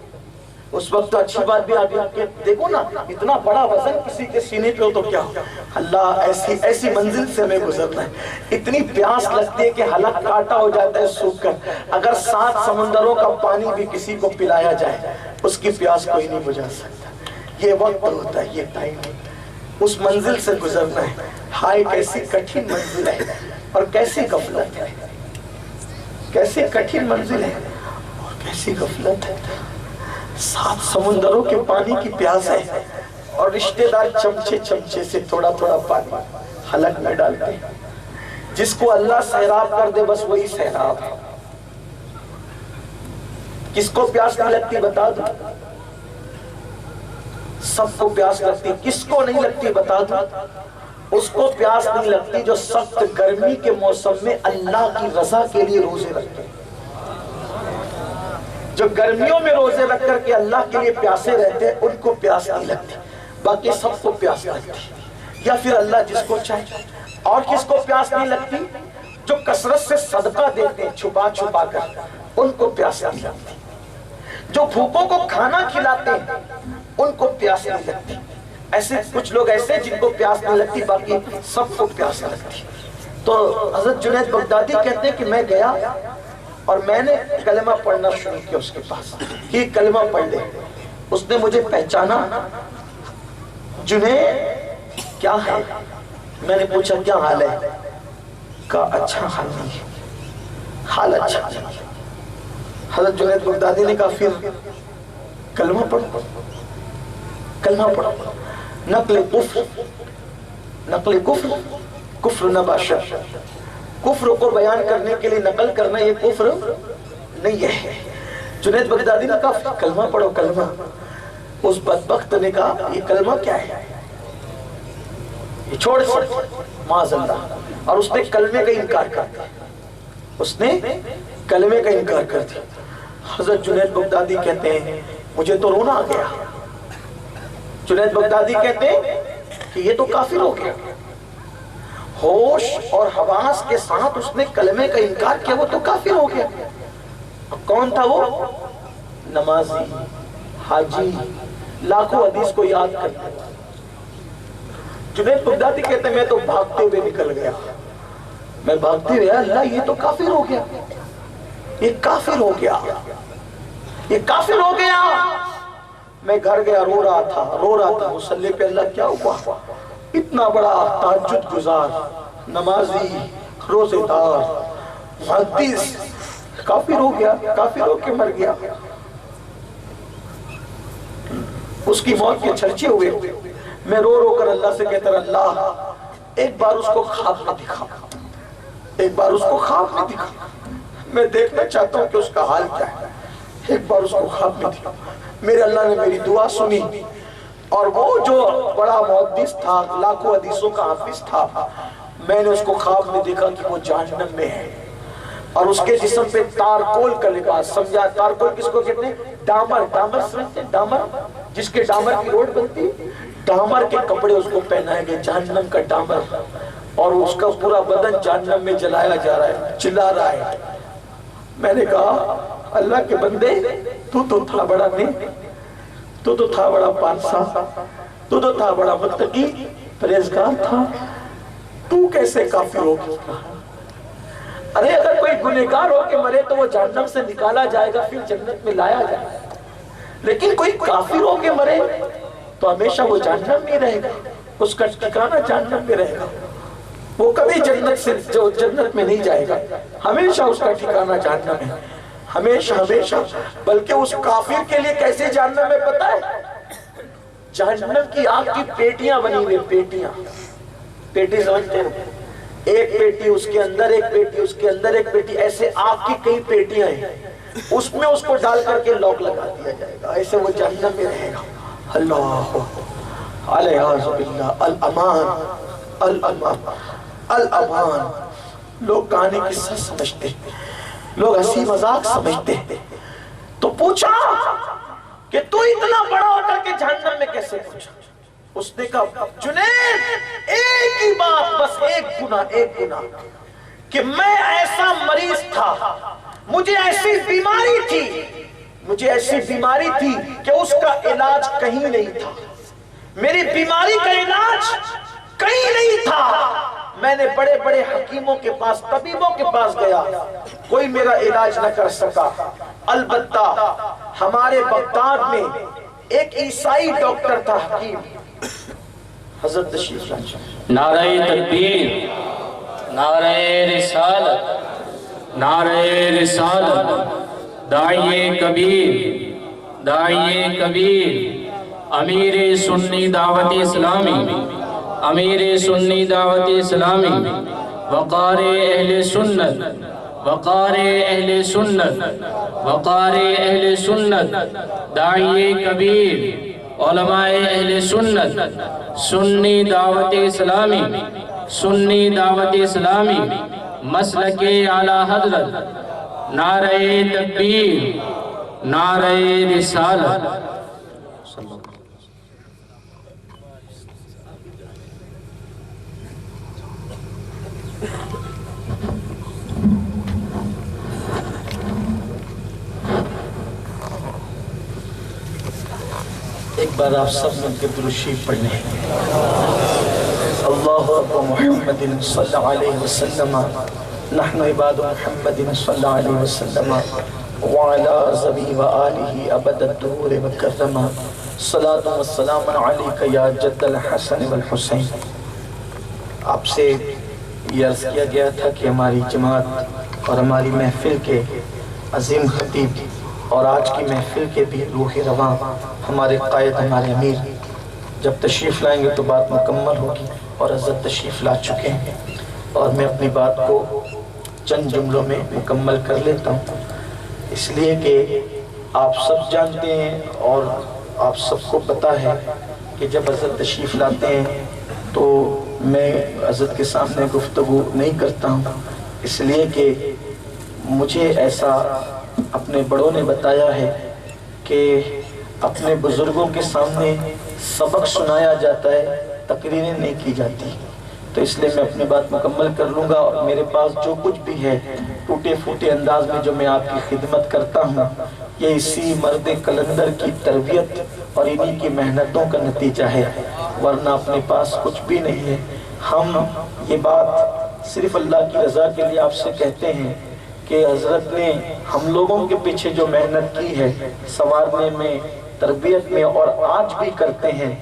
اس وقت تو اچھی بات بھی آدمی کے, دیکھو نا اتنا بڑا وزن کسی کے سینے پہ ہو تو کیا ہو. اللہ ایسی منزل سے ہمیں گزرنا ہے. اتنی پیاس لگتی ہے کہ حلق کاٹا ہو جاتا ہے سوکھ کر. اگر 7 سمندروں کا پانی بھی کسی کو پلایا جائے اس کی پیاس کوئی نہیں بجھا سکتا. یہ وقت ہوتا ہے, یہ ٹائم ہوتا ہے, اس منزل سے گزرنا ہے. ہائے کیسی کٹھن منزل ہے اور کیسی غفلت ہے, کیسی کٹھن منزل ہے اور کیسی غفلت ہے. 7 سمندروں کے پانی کی پیاس ہے اور رشتہ دار چمچے سے تھوڑا تھوڑا پانی حلق میں ڈالتے ہیں. جس کو اللہ سیراب کر دے بس وہی سیراب ہے. کس کو پیاس نہیں لگتی بتا دو, سب کو پیاس لگتی. کس کو نہیں لگتی بتا دو, اس کو پیاس نہیں لگتی جو سخت گرمی کے موسم میں اللہ کی رضا کے لیے روزے رکھتے ہیں. جو گرمیوں میں روزے رکھ کر کے اللہ کے لیے پیاسے رہتے ہیں ان کو پیاس نہیں لگتی, باقی سب کو پیاس لگتی. یا پھر اللہ جس کو چاہے. اور کس کو پیاس نہیں لگتی, جو کثرت سے صدقہ دیتے ہیں چھپا چھپا کر, ان کو پیاس نہیں لگتی. جو بھوکوں کو کھانا کھلاتے ہیں ان کو پیاس نہیں لگتی. ایسے کچھ لوگ ایسے جن کو پیاس نہیں لگتی, باقی سب کو پیاس لگتی. تو حضرت جنید بغدادی کہتے ہیں کہ میں گیا اور میں نے کلمہ پڑھنا شروع کیا اس کے پاس کہ کلمہ پڑھ لے. اس نے مجھے پہچانا, جنید کیا ہے؟ میں نے پوچھا کیا حال ہے؟ کہا اچھا حال نہیں ہے, حال اچھا نہیں. حضرت جنید بغدادی نے کہا پھر کلمہ پڑھو, کلمہ پڑھو. نقل کفر، کفر نباشر، کفر کو بیان کرنے کے لیے نقل کرنا یہ کفر نہیں ہے۔ جنید بغدادی نے کہا کلمہ پڑھو کلمہ، اس بدبخت نے کہا یہ کلمہ کیا ہے، یہ چھوڑ معاذ اللہ، اور اس نے کلمے کا انکار کر دیا، اس نے کلمے کا انکار کر دیا۔ حضرت جنید بغدادی کہتے ہیں مجھے تو رونا آ گیا۔ جنید بغدادی کہتے ہیں کہ یہ تو کافر ہو گیا، ہوش اور حواس کے ساتھ اس نے کلمے کا انکار کیا، وہ تو کافر ہو گیا۔ کون تھا وہ؟ نمازی، حاجی، لاکھوں حدیث کو یاد کرتا۔ جنید بغدادی کہتے ہیں میں تو بھاگتے ہوئے نکل گیا، میں بھاگتے ہوئے اللہ یہ تو کافر ہو گیا، یہ کافر ہو گیا، یہ کافر ہو گیا۔ میں گھر گیا، رو رہا تھا مصلی پہ، اللہ کیا ہوا؟ اتنا بڑا تہجد گزار، نمازی، روزے دار، محدث کافر ہو گیا، کافر ہو کے مر گیا۔ اس کی موت کے چرچے ہوئے، میں رو رو کر اللہ سے کہتا رہا اللہ ایک بار اس کو خواب میں دکھا، ایک بار اس کو خواب میں دکھا، میں دیکھنا چاہتا ہوں کہ اس کا حال کیا ہے، ایک بار اس کو خواب میں دکھا۔ میرے اللہ نے میری دعا سنی، اور وہ جو بڑا محدث تھا، لاکھوں حدیثوں کا حافظ تھا، میں نے اس کو خواب میں دیکھا کہ وہ جہنم میں ہے، اور اس کے جسم پہ تارکول کا لباس، سمجھا تارکول کس کو کہتے ہیں؟ ڈامر، ڈامر سمجھتے ہیں؟ ڈامر جس کے ڈامر کی روڈ بنتی، ڈامر کے کپڑے اس کو پہنائے گئے، جہنم کا ڈامر، اور اس کا پورا بدن جہنم میں جلایا جا رہا ہے، چلا رہا ہے۔ میں نے کہا اللہ کے بندے تو تھا بڑا نہیں، تو تھا بڑا پارسا، تو تھا بڑا متقی پرہیزگار تھا، تو کیسے کافر ہو گیا؟ ارے اگر کوئی گنہگار ہو کے مرے تو وہ جہنم سے نکالا جائے گا، پھر جنت میں لایا جائے گا، لیکن کوئی کافر ہو کے مرے تو ہمیشہ وہ جہنم میں رہے گا، اس کا ٹھکانہ جہنم میں رہے گا، وہ کبھی جنت میں نہیں جائے گا، ہمیشہ اس کا ٹھکانہ جہنم ہے، ہمیشہ ہمیشہ۔ بلکہ اس کافر کے لیے کیسے جہنم میں پتہ ہے؟ جہنم کی آگ کی پیٹیاں بنی ہوئی، پیٹیاں، پیٹی سمجھتے ہیں؟ ایک پیٹی اس کے اندر، ایک پیٹی اس کے اندر، ایک پیٹی، ایسے آگ کی کئی پیٹیاں ہیں، اس میں اس کو ڈال کر کے لاک لگا دیا جائے گا، ایسے وہ جہنم میں رہے گا۔ اللہ علیہ باللہ، الامان، الامان، الامان۔ لوگ کہانی قصہ سمجھتے ہیں، لوگ ہنسی مذاق سمجھتے ہیں۔ تو پوچھا کہ تو اتنا بڑا ہو کر کے جہنم میں کیسے پہنچا؟ اس نے کہا جنید ایک ہی بات، بس ایک گناہ کہ میں ایسا مریض تھا، مجھے ایسی بیماری تھی کہ اس کا علاج کہیں نہیں تھا، میری بیماری کا علاج کہیں نہیں تھا، میں نے بڑے بڑے حکیموں کے پاس، طبیبوں کے پاس گیا، کوئی میرا علاج نہ کر سکا۔ البتہ ہمارے بغداد میں ایک عیسائی ڈاکٹر تھا، حکیم، حضرت تشریف لائے۔ نعرہ تکبیر، نعرہ رسالت، نعرہ رسالت، داعیے کبیر، داعیے کبیر، امیر سنی دعوت اسلامی، امیر سنی دعوت اسلامی، وقار اہل سنت، وقار اہل سنت، وقار اہل سنت، داعیے کبیر، علماء اہل سنت، سنی دعوت اسلامی، سنی دعوت اسلامی، مسلک اعلی حضرت، نعرہ تکبیر، نعرہ رسالت۔ ایک بار آپ سب مل کے درود شریف پڑھ لیں۔ اللہ اکبر محمد صلی اللہ علیہ وسلم، نحن عباد محمد صلی اللہ علیہ وسلم، وعلا ذبی و آلہ ابد الدہور وکرم، صلاۃ و السلام علیکہ یا جد الحسن والحسین۔ آپ سے یہ عرض کیا گیا تھا کہ ہماری جماعت اور ہماری محفل کے عظیم خطیب اور آج کی محفل کے بھی روح رواں ہمارے قائد، ہمارے امیر جب تشریف لائیں گے تو بات مکمل ہوگی، اور حضرت تشریف لا چکے ہیں، اور میں اپنی بات کو چند جملوں میں مکمل کر لیتا ہوں، اس لیے کہ آپ سب جانتے ہیں اور آپ سب کو پتہ ہے کہ جب حضرت تشریف لاتے ہیں تو میں حضرت کے سامنے گفتگو نہیں کرتا ہوں، اس لیے کہ مجھے ایسا اپنے بڑوں نے بتایا ہے کہ اپنے بزرگوں کے سامنے سبق سنایا جاتا ہے، تقریریں نہیں کی جاتی، تو اس لیے میں اپنی بات مکمل کر لوں گا، اور میرے پاس جو کچھ بھی ہے ٹوٹے پھوٹے انداز میں جو میں آپ کی خدمت کرتا ہوں، یہ اسی مرد کلندر کی تربیت اور انہی کی محنتوں کا نتیجہ ہے، ورنہ اپنے پاس کچھ بھی نہیں ہے۔ ہم یہ بات صرف اللہ کی رضا کے لیے آپ سے کہتے ہیں کہ حضرت نے ہم لوگوں کے پیچھے جو محنت کی ہے سنوارنے میں، تربیت میں، اور آج بھی کرتے ہیں،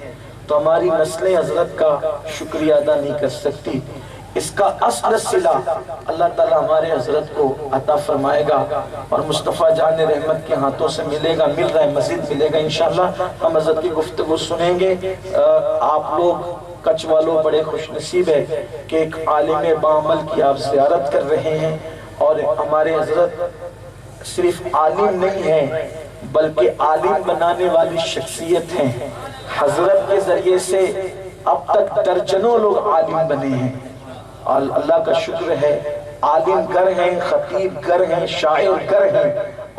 تو ہماری نسلیں حضرت کا شکریہ ادا نہیں کر سکتی۔ اس کا اصل صلہ اللہ تعالیٰ ہمارے حضرت کو عطا فرمائے گا، اور مصطفیٰ جان رحمت کے ہاتھوں سے ملے گا، مل رہا ہے، مزید ملے گا انشاءاللہ۔ ہم حضرت کی گفتگو سنیں گے۔ آپ لوگ کچھ والوں بڑے خوش نصیب ہے کہ ایک عالم بعمل کی آپ زیارت کر رہے ہیں، اور ہمارے حضرت صرف عالم نہیں ہیں بلکہ عالم بنانے والی شخصیت ہیں۔ حضرت کے ذریعے سے اب تک درجنوں لوگ عالم بنے ہیں، اور اللہ کا شکر ہے، عالم گر ہیں، خطیب گر ہیں، شاعر گر ہیں،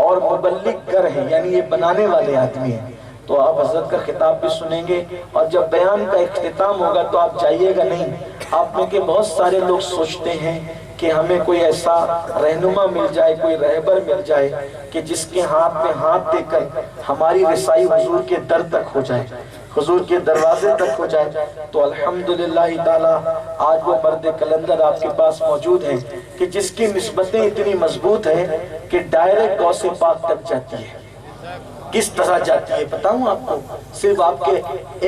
اور مبلغ گر ہیں، یعنی یہ بنانے والے آدمی ہیں۔ تو آپ حضرت کا خطاب بھی سنیں گے، اور جب بیان کا اختتام ہوگا تو آپ جائیے گا نہیں۔ آپ میں کے بہت سارے لوگ سوچتے ہیں کہ ہمیں کوئی ایسا رہنما مل جائے، کوئی رہبر مل جائے کہ جس کے ہاتھ میں ہاتھ دے کر ہماری رسائی حضور کے در تک ہو جائے، حضور کے دروازے تک ہو جائے۔ تو الحمدللہ تعالی آج وہ مرد کلندر آپ کے پاس موجود ہیں کہ جس کی نسبتیں اتنی مضبوط ہیں کہ ڈائریکٹ غوث پاک تک جاتی ہے۔ کس طرح جاتی ہے بتاؤں آپ کو، صرف آپ کے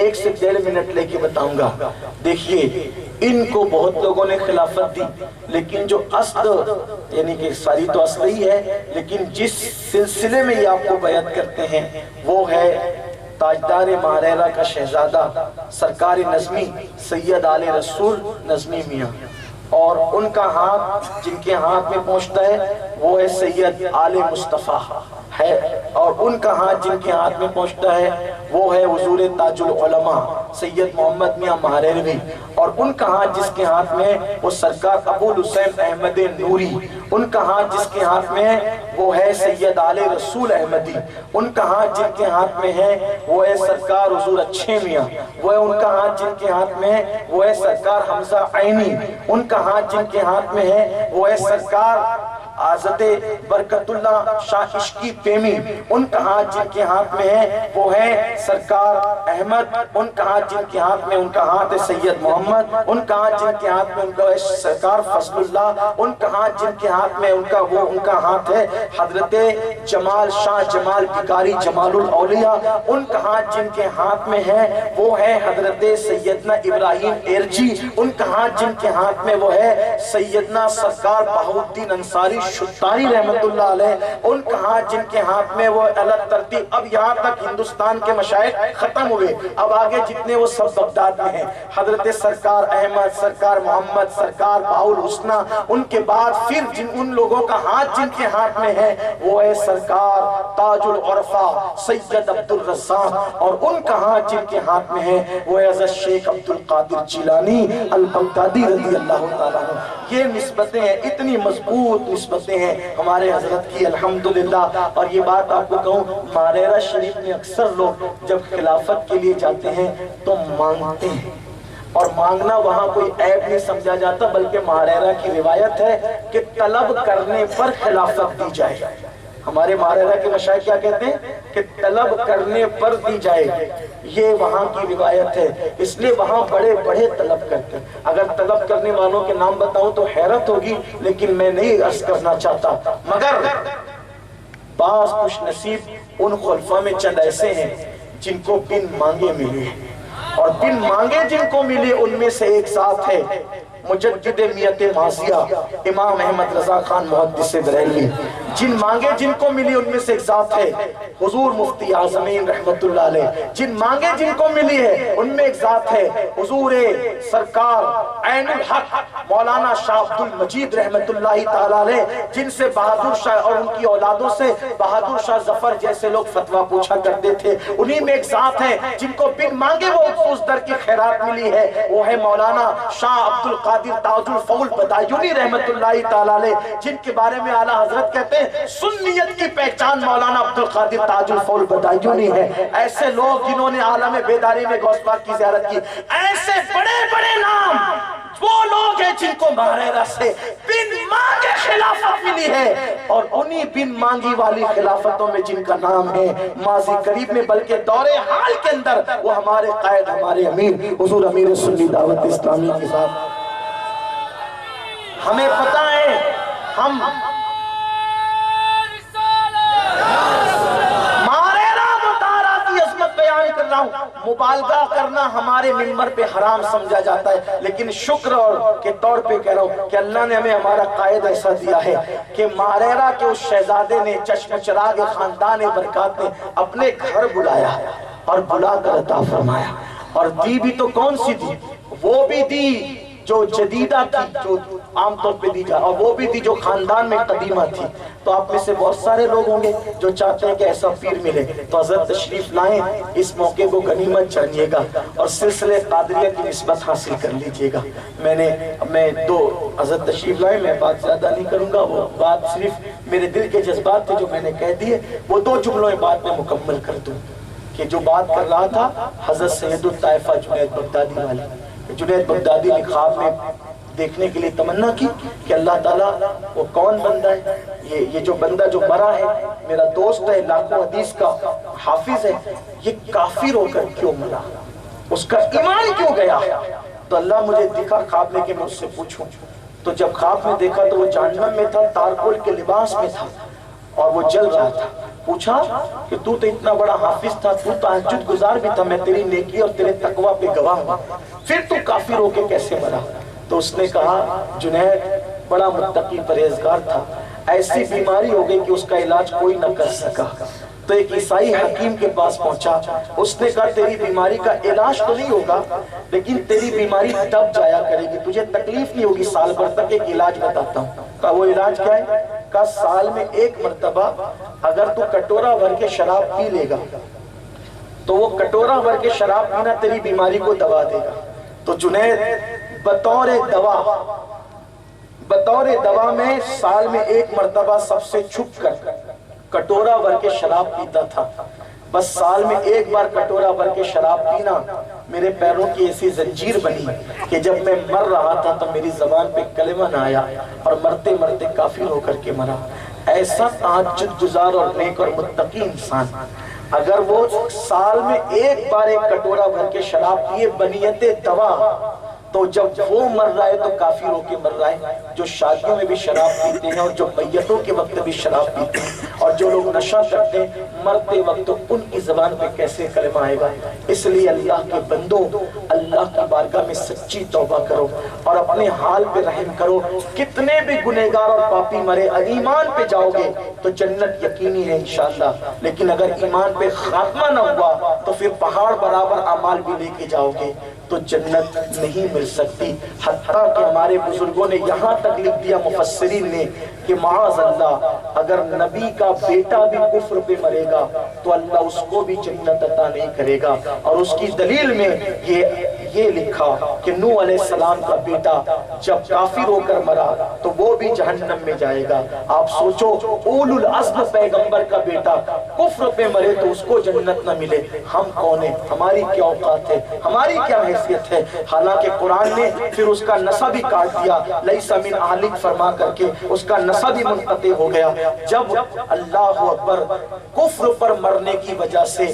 1 سے 1.5 منٹ لے کے بتاؤں گا۔ دیکھیے، ان کو بہت لوگوں نے خلافت دی، لیکن جو اصل، یعنی کہ ساری تو اصل ہی ہے، لیکن جس سلسلے میں یہ آپ کو بیعت کرتے ہیں وہ ہے تاجدار ماہریرہ کا شہزادہ سرکار نظمی سید آل رسول نظمی میاں، اور ان کا ہاتھ جن کے ہاتھ میں پہنچتا ہے وہ ہے سید آل مصطفیٰ ہے، اور ان کا ہاتھ جن کے ہاتھ میں پہنچتا ہے وہ ہے حضور تاج العلماء سید محمد میاں ماہریروی، اور ان کا ہاتھ جس کے ہاتھ میں وہ سرکار ابو الحسین احمد نوری، ان کا ہاتھ جس کے ہاتھ میں وہ ہے سید آل رسول احمدی، ان کا ہاتھ جن کے ہاتھ میں ہے وہ ہے سرکار حضور اچھے میاں، وہ ہے ان کا ہاتھ جن کے ہاتھ میں وہ ہے سرکار حمزہ عینی، ان کا ہاتھ جن کے ہاتھ میں ہے وہ ہے سرکار حضرت برکت اللہ شاہ عشقی پیمی، ان کا ہاتھ جن کے ہاتھ میں ہے وہ ہے سرکار احمد، ان کا ہاتھ جن کے ہاتھ میں ان کا ہاتھ ہے سید محمد، ان کا ہاتھ جن کے ہاتھ میں ان کا ہے سرکار فضل اللہ، ان کا ہاتھ جن کے ہاتھ میں ان کا ہاتھ ہے حضرت جمال شاہ جمال بکاری جمال الاولیاء، ان کا ہاتھ جن کے ہاتھ میں ہے وہ ہے حضرت سیدنا ابراہیم ایرجی، ان کا ہاتھ جن کے ہاتھ میں وہ ہے سیدنا سرکار بہاؤالدین انصاری شتاری رحمت اللہ علیہ، ان کا ہاتھ جن کے ہاتھ میں وہ الگ ترتیب، اب یہاں تک ہندوستان کے مشائخ ختم ہوئے، اب آگے جتنے وہ سب بغداد میں ہیں، حضرت سرکار احمد، سرکار محمد، سرکار بہاؤ الحسنہ، ان کے بعد پھر ان لوگوں کا ہاتھ جن کے ہاتھ میں ہے وہ ہے سرکار تاج العرفہ سید عبد الرزاق، اور ان کا ہاتھ جن کے ہاتھ میں ہے وہ ہے حضرت شیخ عبد القادر جیلانی البغدادی رضی اللہ تعالیٰ عنہ۔ یہ نسبتیں ہیں، اتنی مضبوط نسبتیں ہیں ہمارے حضرت کی الحمدللہ۔ اور یہ بات آپ کو کہوں، ماہریرہ شریف میں اکثر لوگ جب خلافت کے لیے جاتے ہیں تو مانگتے ہیں، اور مانگنا وہاں کوئی عیب نہیں سمجھا جاتا، بلکہ ماہریرہ کی روایت ہے کہ طلب کرنے پر خلافت دی جائے۔ ہمارے ماہریرہ کے مشائخ کیا کہتے ہیں کہ طلب کرنے پر دی جائے، یہ وہاں کی روایت ہے، اس لیے وہاں بڑے بڑے طلب کرتے ہیں۔ اگر طلب کرنے والوں کے نام بتاؤں تو حیرت ہوگی، لیکن میں نہیں عرض کرنا چاہتا، مگر بعض خوش نصیب ان خلفاء میں چند ایسے ہیں جن کو بن مانگے ملے، اور بن مانگے جن کو ملے ان میں سے ایک ذات ہے مجدد میت ماضیہ امام احمد رضا خان محدث بریلوی، جن مانگے جن کو ملی ان میں سے ایک ذات ہے حضور مفتی اعظمین رحمت اللہ علیہ جن مانگے جن کو ملی ہے ان میں ایک ذات ہے حضور سرکار عین الحق مولانا شاہ عبد المجید رحمت اللہ تعالی علیہ، جن سے بہادر شاہ اور ان کی اولادوں سے بہادر شاہ ظفر جیسے لوگ فتویٰ پوچھا کرتے تھے، انہی میں ایک ذات ہے جن کو بن مانگے وہ اس در کی خیرات ملی ہے، وہ ہے مولانا شاہ عبد القادر تاج الفول بدایونی رحمت اللہ تعالی علیہ، جن کے بارے میں اعلیٰ حضرت کہتے ہیں سنیت کی پہچان مولانا عبد القادر تاج الفول بدایونی ہے۔ ایسے لوگ جنہوں نے عالم بیداری میں غوث پاک کی زیارت کی، ایسے بڑے بڑے نام وہ لوگ ہیں جن کو ماریرہ سے بن مانگے خلافت ملی ہے، اور انہی بن مانگی والی خلافتوں میں جن کا نام ہے ماضی قریب میں بلکہ دور حال کے اندر وہ ہمارے قائد ہمارے امیر حضور امیر سنی دعوت اسلامی کے ساتھ۔ ہمیں پتہ ہے ہم مبالغہ کرنا ہمارے منبر پہ حرام سمجھا جاتا ہے، لیکن شکر کے طور پہ کہہ رہا ہوں کہ اللہ نے ہمیں ہمارا قائد ایسا دیا ہے کہ ماریرہ کے اس شہزادے نے چشم چراغ خاندان برکات نے اپنے گھر بلایا اور بلا کر عطا فرمایا، اور دی بھی تو کون سی دی؟ وہ بھی دی جو جدیدہ تھی، جو عام طور پہ دی جائے، اور وہ بھی تھی جو خاندان میں قدیمہ تھی۔ تو آپ میں سے بہت سارے لوگ ہوں گے جو چاہتے ہیں کہ ایسا پیر ملے، تو حضرت تشریف لائیں، اس موقع کو غنیمت جانیے گا اور سلسلے قادریہ کی نسبت حاصل کر لیجئے گا۔ میں دو حضرت تشریف لائیں، میں بات زیادہ نہیں کروں گا، وہ بات صرف میرے دل کے جذبات تھے جو میں نے کہہ دیے، وہ دو جملوں میں بات میں مکمل کر دوں کہ جو بات کر رہا تھا حضرت سید الطائفہ جنید بغدادی والی۔ جنید بغدادی نے خواب میں دیکھنے کے لیے تمنا کی کہ اللہ تعالیٰ وہ کون بندہ ہے، یہ جو بندہ جو مرا ہے میرا دوست ہے، لاکھوں حدیث کا حافظ ہے، یہ کافر ہو کر کیوں مرا، اس کا ایمان کیوں گیا؟ تو اللہ مجھے دکھا خواب میں کہ میں اس سے پوچھوں۔ تو جب خواب میں دیکھا تو وہ جہنم میں تھا، تارکول کے لباس میں تھا اور وہ جل رہا تھا۔ پوچھا کہ تو اتنا بڑا حافظ تھا، تو تہجد گزار بھی تھا، میں تیری نیکی اور تیرے تقوی پہ گواہ ہوں، پھر تو کافر ہو کے کیسے مرا؟ تو اس نے کہا جنید بڑا متقی پرہیزگار تھا، ایسی بیماری ہو گئی کہ اس کا علاج کوئی نہ کر سکا، تو ایک عیسائی حکیم کے پاس پہنچا، اس نے کہا تیری بیماری کا علاج تو نہیں ہوگا لیکن تیری بیماری دب جایا کرے گی، تجھے تکلیف نہیں ہوگی سال بھر تک، ایک علاج بتاتا ہوں۔ کہا وہ علاج کیا ہے؟ کہا سال میں ایک مرتبہ اگر تو کٹورا بھر کے شراب پی لے گا تو وہ کٹورا بھر کے شراب پینا تیری بیماری کو دوا دے گا۔ تو جنید بطور دوا میں سال میں ایک مرتبہ سب سے چھپ کر کٹورا بھر کے شراب پیتا تھا۔ بس سال میں ایک بار کٹورا بھر کے شراب پینا میرے پیروں کی ایسی زنجیر بنی کہ جب میں مر رہا تھا تو میری زبان پہ کلمہ نہ آیا اور مرتے مرتے کافر ہو کر کے مرا۔ ایسا تہجد گزار اور نیک اور متقی انسان اگر وہ سال میں ایک بار ایک کٹورا بھر کے شراب پیے بنیت دوا، تو جب وہ مر رہا ہے تو کافر ہو کے مر رہا ہے۔ جو شادیوں میں بھی شراب پیتے ہیں اور جو بیعتوں کے وقت بھی شراب پیتے ہیں اور جو لوگ نشہ کرتے ہیں مرتے وقت ان کی زبان پہ کیسے کلمہ آئے گا؟ اس لیے اللہ کے بندوں اللہ کی بارگاہ میں سچی توبہ کرو اور اپنے حال پہ رحم کرو۔ کتنے بھی گنہگار اور پاپی مرے ایمان پہ جاؤ گے تو جنت یقینی ہے انشاءاللہ، لیکن اگر ایمان پہ خاتمہ نہ ہوا تو پھر پہاڑ برابر اعمال بھی لے کے جاؤ گے تو جنت نہیں مل سکتی۔ حتیٰ کہ ہمارے بزرگوں نے یہاں تک لکھ دیا مفسرین نے کہ معاذ اللہ اگر نبی کا بیٹا بھی کفر پہ مرے گا تو اللہ اس کو بھی جنت عطا نہیں کرے گا، اور اس کی دلیل میں یہ لکھا کہ نوح علیہ السلام کا بیٹا جب کافر ہو کر مرا تو وہ بھی جہنم میں جائے گا۔ آپ سوچو اولو العزم پیغمبر کا بیٹا کفر پہ مرے تو اس کو جنت نہ ملے، ہم کون ہیں؟ ہماری کیا اوقات ہے؟ ہماری کیا حیثیت ہے؟ حالانکہ قرآن نے پھر اس کا نسب ہی کاٹ دیا، لیس من اہلک فرما کر کے اس کا نسب ہی منقطع ہو گیا۔ جب اللہ اکبر کفر پر مرنے کی وجہ سے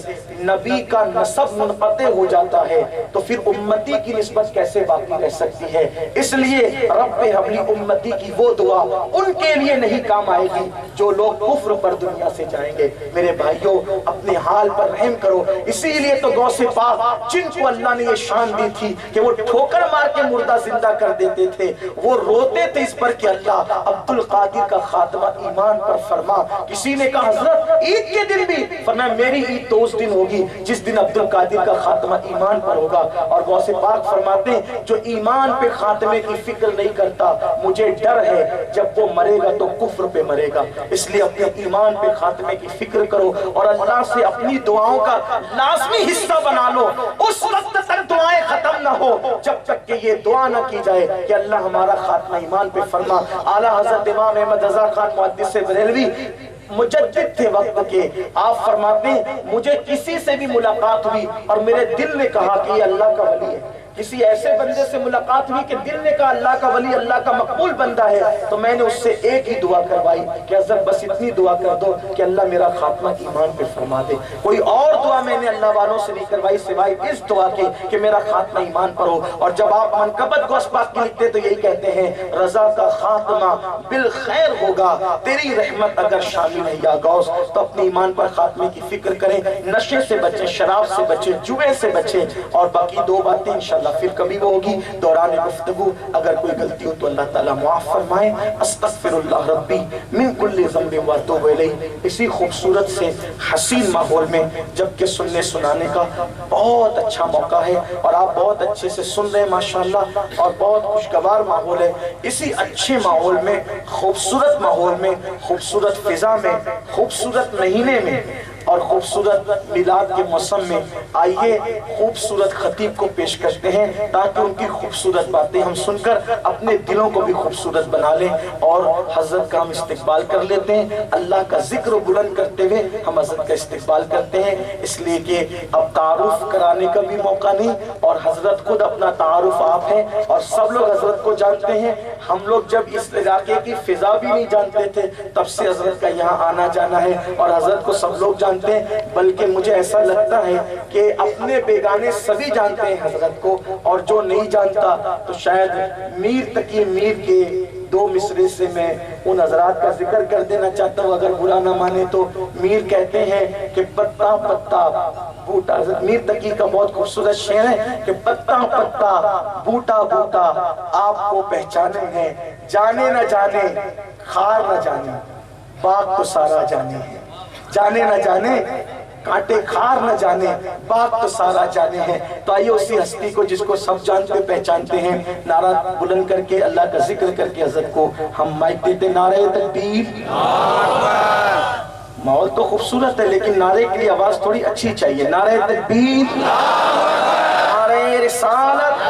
نبی کا نسب منقطع ہو جاتا ہے تو پھر امتی کی نسبت کیسے باقی رہ سکتی ہے؟ اس لیے رب حبلی امتی کی وہ دعا ان کے لیے نہیں کام آئے گی جو لوگ کفر پر دنیا سے جائیں گے۔ میرے بھائیوں، اپنے حال پر رحم کرو۔ اسی لیے تو غوث پاک جن کو اللہ نے یہ شان دی تھی کہ وہ ٹھوکر مار کے مردہ زندہ کر دیتے تھے، وہ روتے تھے اس پر کہ اللہ عبد القادر کا خاتمہ ایمان پر فرما۔ کسی نے کہا حضرت عید کے دن بھی، فرمایا میری عید تو اس دن ہوگی جس دن عبد القادر کا خاتمہ ایمان پر ہوگا۔ اور غوث پاک فرماتے ہیں جو ایمان پہ خاتمے کی فکر نہیں کرتا، مجھے ڈر ہے جب وہ مرے گا تو کفر پہ مرے گا۔ اس لیے اپنے ایمان پہ خاتمے کی فکر کرو اور اللہ سے اپنی دعاؤں کا لازمی حصہ بنا لو۔ اس وقت تک دعائیں ختم نہ ہو جب تک کہ یہ دعا نہ کی جائے کہ اللہ ہمارا خاتمہ ایمان پہ فرما۔ اعلیٰ حضرت امام احمد رضا خان محدث بریلوی مجدد تھے وقت کے، آپ فرماتے ہیں مجھے کسی سے بھی ملاقات ہوئی اور میرے دل نے کہا کہ یہ اللہ کا ولی ہے، کسی ایسے بندے سے ملاقات ہوئی کہ دل نے کہا اللہ کا ولی، اللہ کا مقبول بندہ ہے، تو میں نے اس سے ایک ہی دعا کروائی کہ حضرت بس اتنی دعا کر دو کہ اللہ میرا خاتمہ ایمان پہ فرما دے۔ کوئی اور دعا میں نے اللہ والوں سے نہیں کروائی سوائے اس دعا کے کہ میرا خاتمہ ایمان پر ہو۔ اور جب آپ منقبت غوث پاک کی لکھتے تو یہی کہتے ہیں رضا کا خاتمہ بالخیر ہوگا، تیری رحمت اگر شامل ہے یا غوث۔ تو اپنے ایمان پر خاتمے کی فکر کریں، نشے سے بچیں، شراب سے بچیں، جوے سے بچیں، اور باقی دو باتیں انشاءاللہ پھر کبھی وہ ہوگی دوران گفتگو۔ اگر کوئی غلطی ہو تو اللہ تعالیٰ معاف فرمائے۔ استغفر اللہ ربی من کل ذنب واتوب الیہ۔ اسی خوبصورت سے حسین ماحول میں جبکہ سننے سنانے کا بہت اچھا موقع ہے اور آپ بہت اچھے سے سن رہے ہیں ماشاءاللہ، اور بہت خوشگوار ماحول ہے، اسی اچھے ماحول میں، خوبصورت ماحول میں، خوبصورت فضا میں، خوبصورت مہینے میں اور خوبصورت میلاد کے موسم میں آئیے خوبصورت خطیب کو پیش کرتے ہیں تاکہ ان کی خوبصورت باتیں ہم سن کر اپنے دلوں کو بھی خوبصورت بنا لیں، اور حضرت کا ہم استقبال کر لیتے ہیں۔ اللہ کا ذکر بلند کرتے ہوئے ہم حضرت کا استقبال کرتے ہیں، اس لیے کہ اب تعارف کرانے کا بھی موقع نہیں، اور حضرت خود اپنا تعارف آپ ہیں اور سب لوگ حضرت کو جانتے ہیں۔ ہم لوگ جب اس علاقے کی فضا بھی نہیں جانتے تھے تب سے حضرت کا یہاں آنا جانا ہے، اور حضرت کو سب لوگ جانتے ہیں، بلکہ مجھے ایسا لگتا ہے کہ اپنے بیگانے سبھی جانتے ہیں حضرت کو، اور جو نہیں جانتا تو شاید میر تقی میر کے دو مصرے سے میں ان حضرات کا ذکر کر دینا چاہتا ہوں، اگر برا نہ مانے تو۔ میر کہتے ہیں کہ پتا پتا بوٹا، میر تقی کا بہت خوبصورت شعر ہے کہ پتا پتا بوٹا بوٹا آپ کو پہچانے ہیں، جانے نہ جانے خار نہ جانے باغ تو سارا جانے ہے، جانے نہ جانے کانٹے خار نہ جانے باغ تو سارا جانے ہیں۔ تو آئیے اسی ہستی کو جس کو سب جانتے پہچانتے ہیں نعرہ بلند کر کے اللہ کا ذکر کر کے حضرت کو ہم مائک دیتے۔ نعرہ تکبیر۔ ماحول تو خوبصورت ہے لیکن نعرے کے لیے آواز تھوڑی اچھی چاہیے۔ نعرہ تکبیر، نعرہ رسالت۔